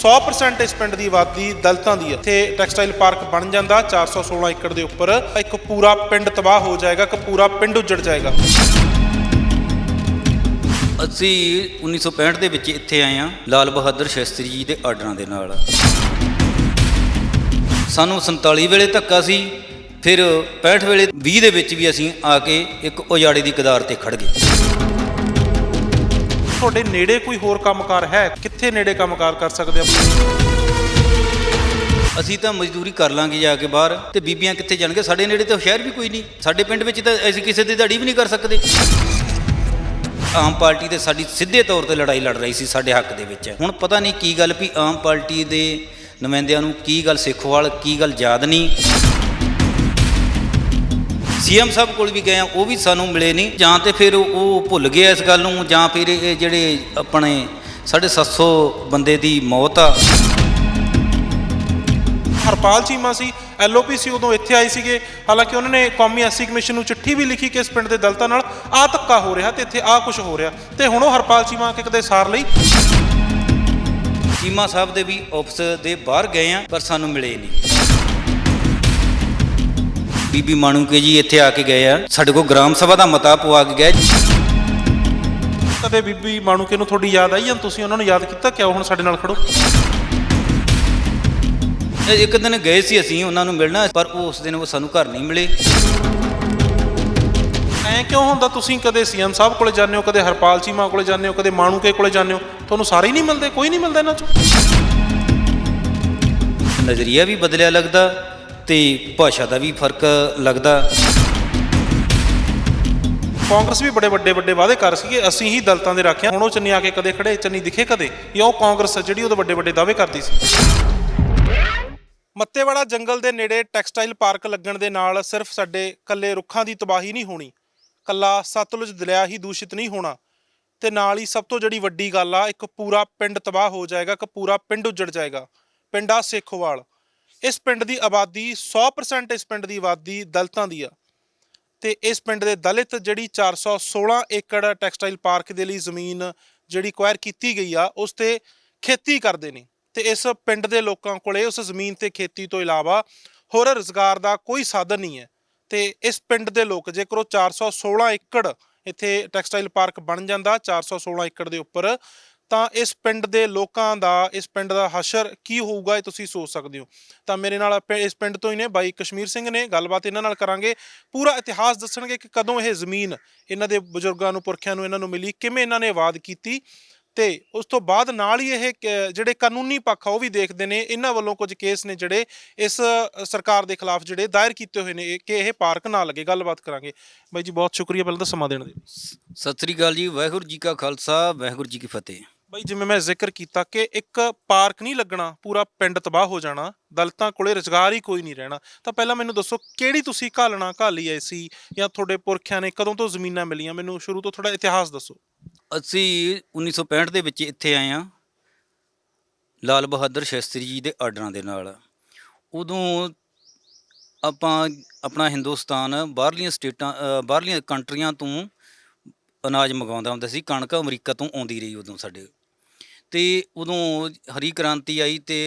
100% ਇਸ ਪਿੰਡ ਦੀ ਆਬਾਦੀ ਦਲਿਤਾਂ ਦੀ ਹੈ। ਇੱਥੇ ਟੈਕਸਟਾਈਲ ਪਾਰਕ ਬਣ ਜਾਂਦਾ 416 ਏਕੜ ਦੇ ਉੱਪਰ, ਇੱਕ ਪੂਰਾ ਪਿੰਡ ਤਬਾਹ ਹੋ ਜਾਏਗਾ, ਇੱਕ ਪੂਰਾ ਪਿੰਡ ਉੱਜੜ ਜਾਏਗਾ। ਅਸੀਂ 1965 ਦੇ ਵਿੱਚ ਇੱਥੇ ਆਏ ਹਾਂ ਲਾਲ ਬਹਾਦਰ ਸ਼ਾਸਤਰੀ ਜੀ ਦੇ ਆਰਡਰਾਂ ਦੇ ਨਾਲ। ਸਾਨੂੰ 47 ਵੇਲੇ ਧੱਕਾ ਸੀ, ਫਿਰ 65 ਵੇਲੇ 20 ਦੇ ਵਿੱਚ ਵੀ ਅਸੀਂ ਆ ਕੇ ਇੱਕ ਉਜਾੜੇ ਦੀ ਕਦਾਰ ਤੇ ਖੜ ਗਏ। ਤੁਹਾਡੇ ਨੇੜੇ ਕੋਈ ਹੋਰ ਕੰਮਕਾਰ ਹੈ? ਕਿੱਥੇ ਨੇੜੇ ਕੰਮਕਾਰ ਕਰ ਸਕਦੇ ਆ? ਅਸੀਂ ਤਾਂ ਮਜ਼ਦੂਰੀ ਕਰ ਲਾਂਗੇ ਜਾ ਕੇ ਬਾਹਰ, ਤੇ ਬੀਬੀਆਂ ਕਿੱਥੇ ਜਾਣਗੇ? ਸਾਡੇ ਨੇੜੇ ਤਾਂ ਸ਼ਹਿਰ ਵੀ ਕੋਈ ਨਹੀਂ। ਸਾਡੇ ਪਿੰਡ ਵਿੱਚ ਤਾਂ ਅਸੀਂ ਕਿਸੇ ਦੀ ਦਿਹਾੜੀ ਵੀ ਨਹੀਂ ਕਰ ਸਕਦੇ। ਆਮ ਪਾਰਟੀ ਤੇ ਸਾਡੀ ਸਿੱਧੇ ਤੌਰ ਤੇ ਲੜਾਈ ਲੜ ਰਹੀ ਸੀ ਸਾਡੇ ਹੱਕ ਦੇ ਵਿੱਚ। ਹੁਣ ਪਤਾ ਨਹੀਂ ਕੀ ਗੱਲ ਵੀ ਆਮ ਪਾਰਟੀ ਦੇ ਨੁਮਾਇੰਦਿਆਂ ਨੂੰ ਕੀ ਗੱਲ ਸਿੱਖੋਵਾਲ ਕੀ ਗੱਲ ਯਾਦ ਨਹੀਂ। ਸੀਐਮ ਸਾਹਿਬ ਕੋਲ ਵੀ ਗਏ ਆ, ਉਹ ਵੀ ਸਾਨੂੰ ਮਿਲੇ ਨਹੀਂ। ਜਾਂ ਤੇ ਫਿਰ ਉਹ ਭੁੱਲ ਗਏ ਇਸ ਗੱਲ ਨੂੰ, ਜਾਂ ਫਿਰ ਇਹ ਜਿਹੜੇ ਆਪਣੇ 750 ਬੰਦੇ ਦੀ ਮੌਤ ਆ। ਹਰਪਾਲ ਚੀਮਾ ਸੀ, LOP ਉਦੋਂ ਇੱਥੇ ਆਏ ਸੀਗੇ। ਹਾਲਾਂਕਿ ਉਹਨਾਂ ਨੇ ਕੌਮੀ ਐਸਸੀ ਕਮਿਸ਼ਨ ਨੂੰ ਚਿੱਠੀ ਵੀ ਲਿਖੀ ਕਿ ਇਸ ਪਿੰਡ ਦੇ ਦਲਿਤਾਂ ਨਾਲ ਆਹ ਧੱਕਾ ਹੋ ਰਿਹਾ ਤੇ ਇੱਥੇ ਆਹ ਕੁਝ ਹੋ ਰਿਹਾ, ਤੇ ਹੁਣ ਉਹ ਹਰਪਾਲ ਚੀਮਾ ਕਿ ਕਦੇ ਸਾਰ ਲਈ। ਚੀਮਾ ਸਾਹਿਬ ਦੇ ਵੀ ਆਫਿਸ ਦੇ ਬਾਹਰ ਗਏ ਆ, ਪਰ ਸਾਨੂੰ ਮਿਲੇ ਨਹੀਂ। ਬੀਬੀ ਮਾਣੂਕੇ ਜੀ ਇੱਥੇ ਆ ਕੇ ਗਏ ਆ, ਸਾਡੇ ਕੋਲ ਗ੍ਰਾਮ ਸਭਾ ਦਾ ਮਤਾ ਪਵਾ ਕੇ ਗਏ। ਕਦੇ ਬੀਬੀ ਮਾਣੂਕੇ ਨੂੰ ਤੁਹਾਡੀ ਯਾਦ ਆਈ ਜਾਂ ਤੁਸੀਂ ਉਹਨਾਂ ਨੂੰ ਯਾਦ ਕੀਤਾ ਕਿ ਆਓ ਹੁਣ ਸਾਡੇ ਨਾਲ ਖੜੋ? ਇੱਕ ਦਿਨ ਗਏ ਸੀ ਅਸੀਂ ਉਹਨਾਂ ਨੂੰ ਮਿਲਣਾ, ਪਰ ਉਸ ਦਿਨ ਉਹ ਸਾਨੂੰ ਘਰ ਨਹੀਂ ਮਿਲੇ। ਐਂ ਕਿਉਂ ਹੁੰਦਾ? ਤੁਸੀਂ ਕਦੇ ਸੀਐਮ ਸਾਹਿਬ ਕੋਲੇ ਜਾਂਦੇ ਹੋ, ਕਦੇ ਹਰਪਾਲ ਚੀਮਾ ਕੋਲੇ ਜਾਂਦੇ ਹੋ, ਕਦੇ ਮਾਣੂਕੇ ਕੋਲੇ ਜਾਂਦੇ ਹੋ, ਤੁਹਾਨੂੰ ਸਾਰੇ ਹੀ ਨਹੀਂ ਮਿਲਦੇ? ਕੋਈ ਨਹੀਂ ਮਿਲਦਾ ਇਹਨਾਂ ਚੋਂ? ਨਜ਼ਰੀਆ ਵੀ ਬਦਲਿਆ ਲੱਗਦਾ ਤੇ ਭਾਸ਼ਾ ਦਾ ਵੀ ਫਰਕ ਲੱਗਦਾ। ਕਾਂਗਰਸ ਵੀ ਬੜੇ ਵੱਡੇ ਵਾਅਦੇ ਕਰ ਸੀਗੇ, ਅਸੀਂ ਹੀ ਦਲਿਤਾਂ ਦੇ ਰਾਖਿਆ। ਹੁਣ ਉਹ ਚੰਨੀ ਆ ਕੇ ਕਦੇ ਖੜੇ, ਚੰਨੀ ਦਿਖੇ ਕਦੇ? ਜਾਂ ਉਹ ਕਾਂਗਰਸ ਜਿਹੜੀ ਉਹਦੇ ਵੱਡੇ ਦਾਅਵੇ ਕਰਦੀ ਸੀ? ਮੱਤੇਵਾੜਾ ਜੰਗਲ ਦੇ ਨੇੜੇ ਟੈਕਸਟਾਈਲ ਪਾਰਕ ਲੱਗਣ ਦੇ ਨਾਲ ਸਿਰਫ ਸਾਡੇ ਕੱਲੇ ਰੁੱਖਾਂ ਦੀ ਤਬਾਹੀ ਨਹੀਂ ਹੋਣੀ, ਕੱਲਾ ਸਤਲੁਜ ਦਰਿਆ ਹੀ ਦੂਸ਼ਿਤ ਨਹੀਂ ਹੋਣਾ, ਤੇ ਨਾਲ ਹੀ ਸਭ ਤੋਂ ਜਿਹੜੀ ਵੱਡੀ ਗੱਲ ਆ, ਇੱਕ ਪੂਰਾ ਪਿੰਡ ਤਬਾਹ ਹੋ ਜਾਏਗਾ, ਇੱਕ ਪੂਰਾ ਪਿੰਡ ਉੱਜੜ ਜਾਏਗਾ। ਪਿੰਡ ਆ ਸੇਖੋਵਾਲ। ਇਸ ਪਿੰਡ ਦੀ ਆਬਾਦੀ 100% ਇਸ ਪਿੰਡ ਦੀ ਆਬਾਦੀ ਦਲਿਤਾਂ ਦੀ ਆ, ਤੇ ਇਸ ਪਿੰਡ ਦੇ ਦਲਿਤ ਜਿਹੜੀ 416 ਏਕੜ ਟੈਕਸਟਾਈਲ ਪਾਰਕ ਦੇ ਲਈ ਜ਼ਮੀਨ ਜਿਹੜੀ ਅਕਵਾਇਰ ਕੀਤੀ ਗਈ ਆ, ਉਸ ਤੇ ਖੇਤੀ ਕਰਦੇ ਨੇ। ਤੇ ਇਸ ਪਿੰਡ ਦੇ ਲੋਕਾਂ ਕੋਲੇ ਉਸ ਜ਼ਮੀਨ ਤੇ ਖੇਤੀ ਤੋਂ ਇਲਾਵਾ ਹੋਰ ਰੁਜ਼ਗਾਰ ਦਾ ਕੋਈ ਸਾਧਨ ਨਹੀਂ ਹੈ। ਤੇ ਇਸ ਪਿੰਡ ਦੇ ਲੋਕ, ਜੇਕਰ ਉਹ 416 ਏਕੜ ਇੱਥੇ ਟੈਕਸਟਾਈਲ ਪਾਰਕ ਬਣ ਜਾਂਦਾ 416 ਏਕੜ ਦੇ ਉੱਪਰ, ਤਾਂ ਇਸ ਪਿੰਡ ਦੇ ਲੋਕਾਂ ਦਾ, ਇਸ ਪਿੰਡ ਦਾ ਹਸ਼ਰ ਕੀ ਹੋਊਗਾ, ਇਹ ਤੁਸੀਂ ਸੋਚ ਸਕਦੇ ਹੋ। ਤਾਂ ਮੇਰੇ ਨਾਲ ਇਸ ਪਿੰਡ ਤੋਂ ਹੀ ਨੇ ਬਾਈ ਕਸ਼ਮੀਰ ਸਿੰਘ ਨੇ, ਗੱਲਬਾਤ ਇਹਨਾਂ ਨਾਲ ਕਰਾਂਗੇ। ਪੂਰਾ ਇਤਿਹਾਸ ਦੱਸਣਗੇ ਕਿ ਕਦੋਂ ਇਹ ਜ਼ਮੀਨ ਇਹਨਾਂ ਦੇ ਬਜ਼ੁਰਗਾਂ ਨੂੰ, ਪੁਰਖਿਆਂ ਨੂੰ ਇਹਨਾਂ ਨੂੰ ਮਿਲੀ, ਕਿਵੇਂ ਇਹਨਾਂ ਨੇ ਆਬਾਦ ਕੀਤੀ, ਤੇ ਉਸ ਤੋਂ ਬਾਅਦ ਨਾਲ ਹੀ ਇਹ ਜਿਹੜੇ ਕਾਨੂੰਨੀ ਪੱਖ ਆ ਉਹ ਵੀ ਦੇਖਦੇ ਨੇ। ਇਹਨਾਂ ਵੱਲੋਂ ਕੁਝ ਕੇਸ ਨੇ ਜਿਹੜੇ ਇਸ ਸਰਕਾਰ ਦੇ ਖਿਲਾਫ ਜਿਹੜੇ ਦਾਇਰ ਕੀਤੇ ਹੋਏ ਨੇ ਕਿ ਇਹ ਪਾਰਕ ਨਾ ਲੱਗੇ। ਗੱਲਬਾਤ ਕਰਾਂਗੇ। ਬਾਈ ਜੀ ਬਹੁਤ ਸ਼ੁਕਰੀਆ ਪਹਿਲਾਂ ਤਾਂ ਸਮਾਂ ਦੇਣ ਦੇ। ਸਤਿ ਸ੍ਰੀ ਅਕਾਲ ਜੀ। ਵਾਹਿਗੁਰੂ ਜੀ ਕਾ ਖਾਲਸਾ, ਵਾਹਿਗੁਰੂ ਜੀ ਕੀ ਫਤਿਹ। ਬਾਈ ਜਿਵੇਂ ਮੈਂ ਜ਼ਿਕਰ ਕੀਤਾ ਕਿ ਇੱਕ ਪਾਰਕ ਨਹੀਂ ਲੱਗਣਾ, ਪੂਰਾ ਪਿੰਡ ਤਬਾਹ ਹੋ ਜਾਣਾ, ਦਲਿਤਾਂ ਕੋਲੇ ਰੁਜ਼ਗਾਰ ਹੀ ਕੋਈ ਨਹੀਂ ਰਹਿਣਾ, ਤਾਂ ਪਹਿਲਾਂ ਮੈਨੂੰ ਦੱਸੋ ਕਿਹੜੀ ਤੁਸੀਂ ਘਾਲੀ ਆਏ ਸੀ, ਜਾਂ ਤੁਹਾਡੇ ਪੁਰਖਿਆਂ ਨੇ ਕਦੋਂ ਤੋਂ ਜ਼ਮੀਨਾਂ ਮਿਲੀਆਂ? ਮੈਨੂੰ ਸ਼ੁਰੂ ਤੋਂ ਥੋੜਾ ਇਤਿਹਾਸ ਦੱਸੋ। ਅਸੀਂ 1965 ਦੇ ਵਿੱਚ ਇੱਥੇ ਆਏ ਹਾਂ ਲਾਲ ਬਹਾਦਰ ਸ਼ਾਸਤਰੀ ਜੀ ਦੇ ਆਰਡਰਾਂ ਦੇ ਨਾਲ। ਉਦੋਂ ਆਪਾਂ ਆਪਣਾ ਹਿੰਦੁਸਤਾਨ ਬਾਹਰਲੀਆਂ ਸਟੇਟਾਂ, ਬਾਹਰਲੀਆਂ ਕੰਟਰੀਆਂ ਤੋਂ ਅਨਾਜ ਮੰਗਵਾਉਂਦਾ ਹੁੰਦਾ ਸੀ। ਕਣਕ ਅਮਰੀਕਾ ਤੋਂ ਆਉਂਦੀ ਰਹੀ ਉਦੋਂ ਸਾਡੇ। ਅਤੇ ਉਦੋਂ ਹਰੀ ਕ੍ਰਾਂਤੀ ਆਈ ਅਤੇ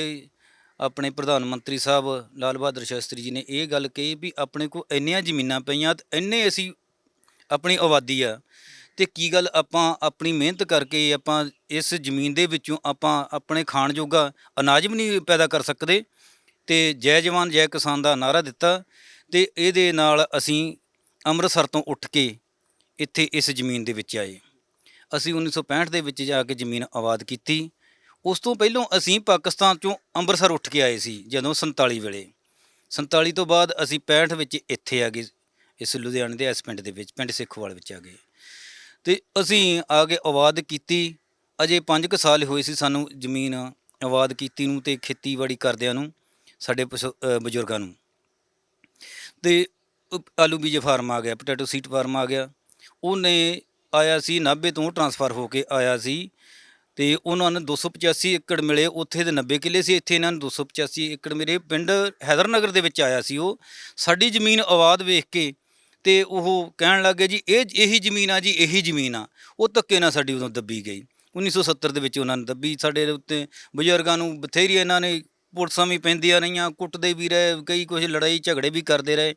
ਆਪਣੇ ਪ੍ਰਧਾਨ ਮੰਤਰੀ ਸਾਹਿਬ ਲਾਲ ਬਹਾਦਰ ਸ਼ਾਸਤਰੀ ਜੀ ਨੇ ਇਹ ਗੱਲ ਕਹੀ ਵੀ ਆਪਣੇ ਕੋਲ ਇੰਨੀਆਂ ਜ਼ਮੀਨਾਂ ਪਈਆਂ, ਇੰਨੇ ਅਸੀਂ ਆਪਣੀ ਆਬਾਦੀ ਆ, ਅਤੇ ਕੀ ਗੱਲ ਆਪਾਂ ਆਪਣੀ ਮਿਹਨਤ ਕਰਕੇ ਆਪਾਂ ਇਸ ਜ਼ਮੀਨ ਦੇ ਵਿੱਚੋਂ ਆਪਾਂ ਆਪਣੇ ਖਾਣ ਜੋਗਾ ਅਨਾਜ ਵੀ ਨਹੀਂ ਪੈਦਾ ਕਰ ਸਕਦੇ? ਅਤੇ ਜੈ ਜਵਾਨ ਜੈ ਕਿਸਾਨ ਦਾ ਨਾਅਰਾ ਦਿੱਤਾ, ਅਤੇ ਇਹਦੇ ਨਾਲ ਅਸੀਂ ਅੰਮ੍ਰਿਤਸਰ ਤੋਂ ਉੱਠ ਕੇ ਇੱਥੇ ਇਸ ਜ਼ਮੀਨ ਦੇ ਵਿੱਚ ਆਏ। ਅਸੀਂ 1965 ਦੇ ਵਿੱਚ ਜਾ ਕੇ ਜ਼ਮੀਨ ਆਬਾਦ ਕੀਤੀ। ਉਸ ਤੋਂ ਪਹਿਲਾਂ ਅਸੀਂ ਪਾਕਿਸਤਾਨ 'ਚੋਂ ਅੰਮ੍ਰਿਤਸਰ ਉੱਠ ਕੇ ਆਏ ਸੀ ਜਦੋਂ 47 ਵੇਲੇ। 47 ਤੋਂ ਬਾਅਦ ਅਸੀਂ 65 ਵਿੱਚ ਇੱਥੇ ਆ ਗਏ, ਇਸ ਲੁਧਿਆਣੇ ਦੇ ਇਸ ਪਿੰਡ ਦੇ ਵਿੱਚ, ਪਿੰਡ ਸੇਖੋਵਾਲ ਵਿੱਚ ਆ ਗਏ, ਅਤੇ ਅਸੀਂ ਆ ਕੇ ਆਬਾਦ ਕੀਤੀ। ਅਜੇ 5 ਕੁ ਸਾਲ ਹੋਏ ਸੀ ਸਾਨੂੰ ਜ਼ਮੀਨ ਆਬਾਦ ਕੀਤੀ ਨੂੰ ਅਤੇ ਖੇਤੀਬਾੜੀ ਕਰਦਿਆਂ ਨੂੰ, ਸਾਡੇ ਬਜ਼ੁਰਗਾਂ ਨੂੰ। ਅਤੇ ਆਲੂ ਬੀਜ ਫਾਰਮ ਆ ਗਿਆ, ਪੋਟੈਟੋ ਸੀਡ ਫਾਰਮ ਆ ਗਿਆ। ਉਹਨੇ ਆਇਆ ਸੀ ਨਾਭੇ ਤੋਂ, ਟਰਾਂਸਫਰ ਹੋ ਕੇ ਆਇਆ ਸੀ, ਅਤੇ ਉਹਨਾਂ ਨੂੰ 285 ਏਕੜ ਮਿਲੇ। ਉੱਥੇ ਦੇ 90 ਕਿੱਲੇ ਸੀ, ਇੱਥੇ ਇਹਨਾਂ ਨੂੰ 285 ਏਕੜ ਮੇਰੇ ਪਿੰਡ ਹੈਦਰ ਨਗਰ ਦੇ ਵਿੱਚ ਆਇਆ ਸੀ। ਉਹ ਸਾਡੀ ਜ਼ਮੀਨ ਆਬਾਦ ਵੇਖ ਕੇ ਅਤੇ ਉਹ ਕਹਿਣ ਲੱਗ ਗਏ ਜੀ ਇਹੀ ਜ਼ਮੀਨ ਆ ਜੀ, ਇਹੀ ਜ਼ਮੀਨ ਆ। ਉਹ ਧੱਕੇ ਨਾਲ ਸਾਡੀ ਉਦੋਂ ਦੱਬੀ ਗਈ। 1970 ਦੇ ਵਿੱਚ ਉਹਨਾਂ ਨੇ ਦੱਬੀ। ਸਾਡੇ ਦੇ ਉੱਤੇ ਬਜ਼ੁਰਗਾਂ ਨੂੰ ਬਥੇਰੀ ਇਹਨਾਂ ਨੇ ਪੁਲਿਸਾਂ ਵੀ ਪੈਂਦੀਆਂ ਰਹੀਆਂ, ਕੁੱਟਦੇ ਵੀ ਰਹੇ, ਕਈ ਕੁਛ ਲੜਾਈ ਝਗੜੇ ਵੀ ਕਰਦੇ ਰਹੇ,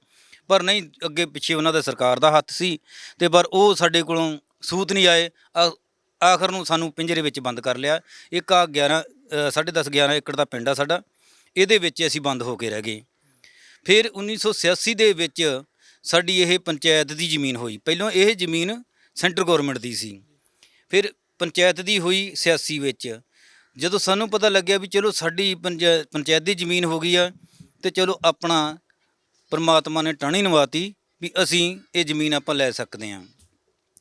ਪਰ ਨਹੀਂ, ਅੱਗੇ ਪਿੱਛੇ ਉਹਨਾਂ ਦਾ ਸਰਕਾਰ ਦਾ ਹੱਥ ਸੀ ਤੇ ਪਰ ਉਹ ਸਾਡੇ ਕੋਲੋਂ ਸੂਤ ਨਹੀਂ ਆਏ। ਆਖਰ ਨੂੰ ਸਾਨੂੰ ਪਿੰਜਰੇ ਵਿੱਚ ਬੰਦ ਕਰ ਲਿਆ। ਇੱਕ ਆ 10.5 ਏਕੜ ਦਾ ਪਿੰਡ ਆ ਸਾਡਾ, ਇਹਦੇ ਵਿੱਚ ਅਸੀਂ ਬੰਦ ਹੋ ਕੇ ਰਹਿ ਗਏ। ਫਿਰ 1986 ਦੇ ਵਿੱਚ ਸਾਡੀ ਇਹ ਪੰਚਾਇਤ ਦੀ ਜ਼ਮੀਨ ਹੋਈ। ਪਹਿਲਾਂ ਇਹ ਜ਼ਮੀਨ ਸੈਂਟਰ ਗੌਰਮੈਂਟ ਦੀ ਸੀ, ਫਿਰ ਪੰਚਾਇਤ ਦੀ ਹੋਈ 86 ਵਿੱਚ। ਜਦੋਂ ਸਾਨੂੰ ਪਤਾ ਲੱਗਿਆ ਵੀ ਚਲੋ ਸਾਡੀ ਪੰਚਾਇਤ ਦੀ ਜ਼ਮੀਨ ਹੋ ਗਈ ਆ ਤੇ ਚਲੋ ਆਪਣਾ ਪਰਮਾਤਮਾ ਨੇ ਟਾਹਣੀ ਨਵਾਤੀ ਵੀ ਅਸੀਂ ਇਹ ਜ਼ਮੀਨ ਆਪਾਂ ਲੈ ਸਕਦੇ ਹਾਂ।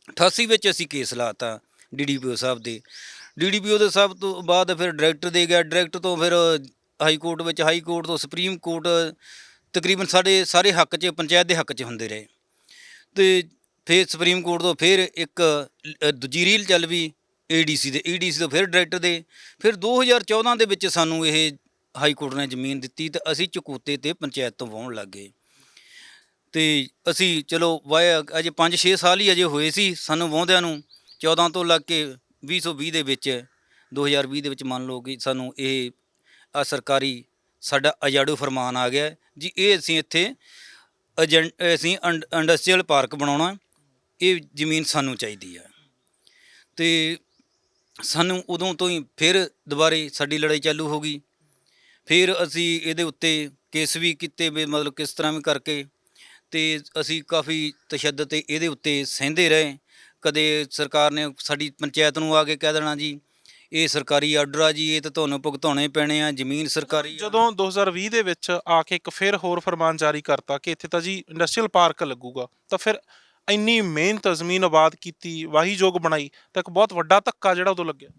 88 ਵਿੱਚ ਅਸੀਂ ਕੇਸ ਲਾਤਾ DDPO ਸਾਹਿਬ ਦੇ। DDPO ਦੇ ਸਾਹਿਬ ਤੋਂ ਬਾਅਦ ਫਿਰ ਡਾਇਰੈਕਟਰ ਦੇ ਗਿਆ, ਡਾਇਰੈਕਟਰ ਤੋਂ ਫਿਰ ਹਾਈ ਕੋਰਟ ਵਿੱਚ, ਹਾਈ ਕੋਰਟ ਤੋਂ ਸੁਪਰੀਮ ਕੋਰਟ, ਤਕਰੀਬਨ ਸਾਡੇ ਸਾਰੇ ਹੱਕ 'ਚ, ਪੰਚਾਇਤ ਦੇ ਹੱਕ 'ਚ ਹੁੰਦੇ ਰਹੇ। ਅਤੇ ਫਿਰ ਸੁਪਰੀਮ ਕੋਰਟ ਤੋਂ ਫਿਰ ਇੱਕ ਦੂਜੀ ਰੀਲ ਚੱਲ ਪਈ ADC ਦੇ, ADC ਤੋਂ ਫਿਰ ਡਾਇਰੈਕਟਰ ਦੇ। ਫਿਰ 2014 ਦੇ ਵਿੱਚ ਸਾਨੂੰ ਇਹ ਹਾਈ ਕੋਰਟ ਨੇ ਜ਼ਮੀਨ ਦਿੱਤੀ ਤੇ ਅਸੀਂ ਚਕੂਤੇ ਤੇ ਪੰਚਾਇਤ ਤੋਂ ਵਾਹੁਣ ਲੱਗ ਗਏ। ਅਤੇ ਅਸੀਂ ਚਲੋ ਵਾਏ, ਅਜੇ 5-6 ਸਾਲ ਹੀ ਅਜੇ ਹੋਏ ਸੀ ਸਾਨੂੰ ਵਾਹੁੰਦਿਆਂ ਨੂੰ। 14 ਤੋਂ ਲੱਗ ਕੇ 2020 ਦੇ ਵਿੱਚ, 2020 ਦੇ ਵਿੱਚ ਮੰਨ ਲਓ ਕਿ ਸਾਨੂੰ ਇਹ ਸਰਕਾਰੀ ਸਾਡਾ ਅਜਾੜੂ ਫਰਮਾਨ ਆ ਗਿਆ ਜੀ, ਇਹ ਅਸੀਂ ਇੱਥੇ ਅਸੀਂ ਇੰਡਸਟਰੀਅਲ ਪਾਰਕ ਬਣਾਉਣਾ, ਇਹ ਜ਼ਮੀਨ ਸਾਨੂੰ ਚਾਹੀਦੀ ਆ। ਅਤੇ ਸਾਨੂੰ ਉਦੋਂ ਤੋਂ ਹੀ ਫਿਰ ਦੁਬਾਰੇ ਸਾਡੀ ਲੜਾਈ ਚਾਲੂ ਹੋ ਗਈ। ਫਿਰ ਅਸੀਂ ਇਹਦੇ ਉੱਤੇ ਕੇਸ ਵੀ ਕੀਤੇ ਵੀ ਮਤਲਬ ਕਿਸ ਤਰ੍ਹਾਂ ਵੀ ਕਰਕੇ, ਅਤੇ ਅਸੀਂ ਕਾਫੀ ਤਸ਼ੱਦਦ ਤੇ ਇਹਦੇ ਉੱਤੇ ਸਹਿੰਦੇ ਰਹੇ। ਕਦੇ ਸਰਕਾਰ ਨੇ ਸਾਡੀ ਪੰਚਾਇਤ ਨੂੰ ਆ ਕੇ ਕਹਿ ਦੇਣਾ ਜੀ ਇਹ ਸਰਕਾਰੀ ਆਰਡਰ ਆ ਜੀ, ਇਹ ਤਾਂ ਤੁਹਾਨੂੰ ਭੁਗਤਾਉਣੇ ਪੈਣੇ ਆ, ਜ਼ਮੀਨ ਸਰਕਾਰੀ। ਜਦੋਂ 2020 ਦੇ ਵਿੱਚ ਆ ਕੇ ਇੱਕ ਫਿਰ ਹੋਰ ਫਰਮਾਨ ਜਾਰੀ ਕਰਤਾ ਕਿ ਇੱਥੇ ਤਾਂ ਜੀ ਇੰਡਸਟਰੀਅਲ ਪਾਰਕ ਲੱਗੂਗਾ, ਤਾਂ ਫਿਰ ਇੰਨੀ ਮਿਹਨਤ, ਜ਼ਮੀਨ ਆਬਾਦ ਕੀਤੀ, ਵਾਹੀਯੋਗ ਬਣਾਈ, ਤਾਂ ਇੱਕ ਬਹੁਤ ਵੱਡਾ ਧੱਕਾ ਜਿਹੜਾ ਉਦੋਂ ਲੱਗਿਆ।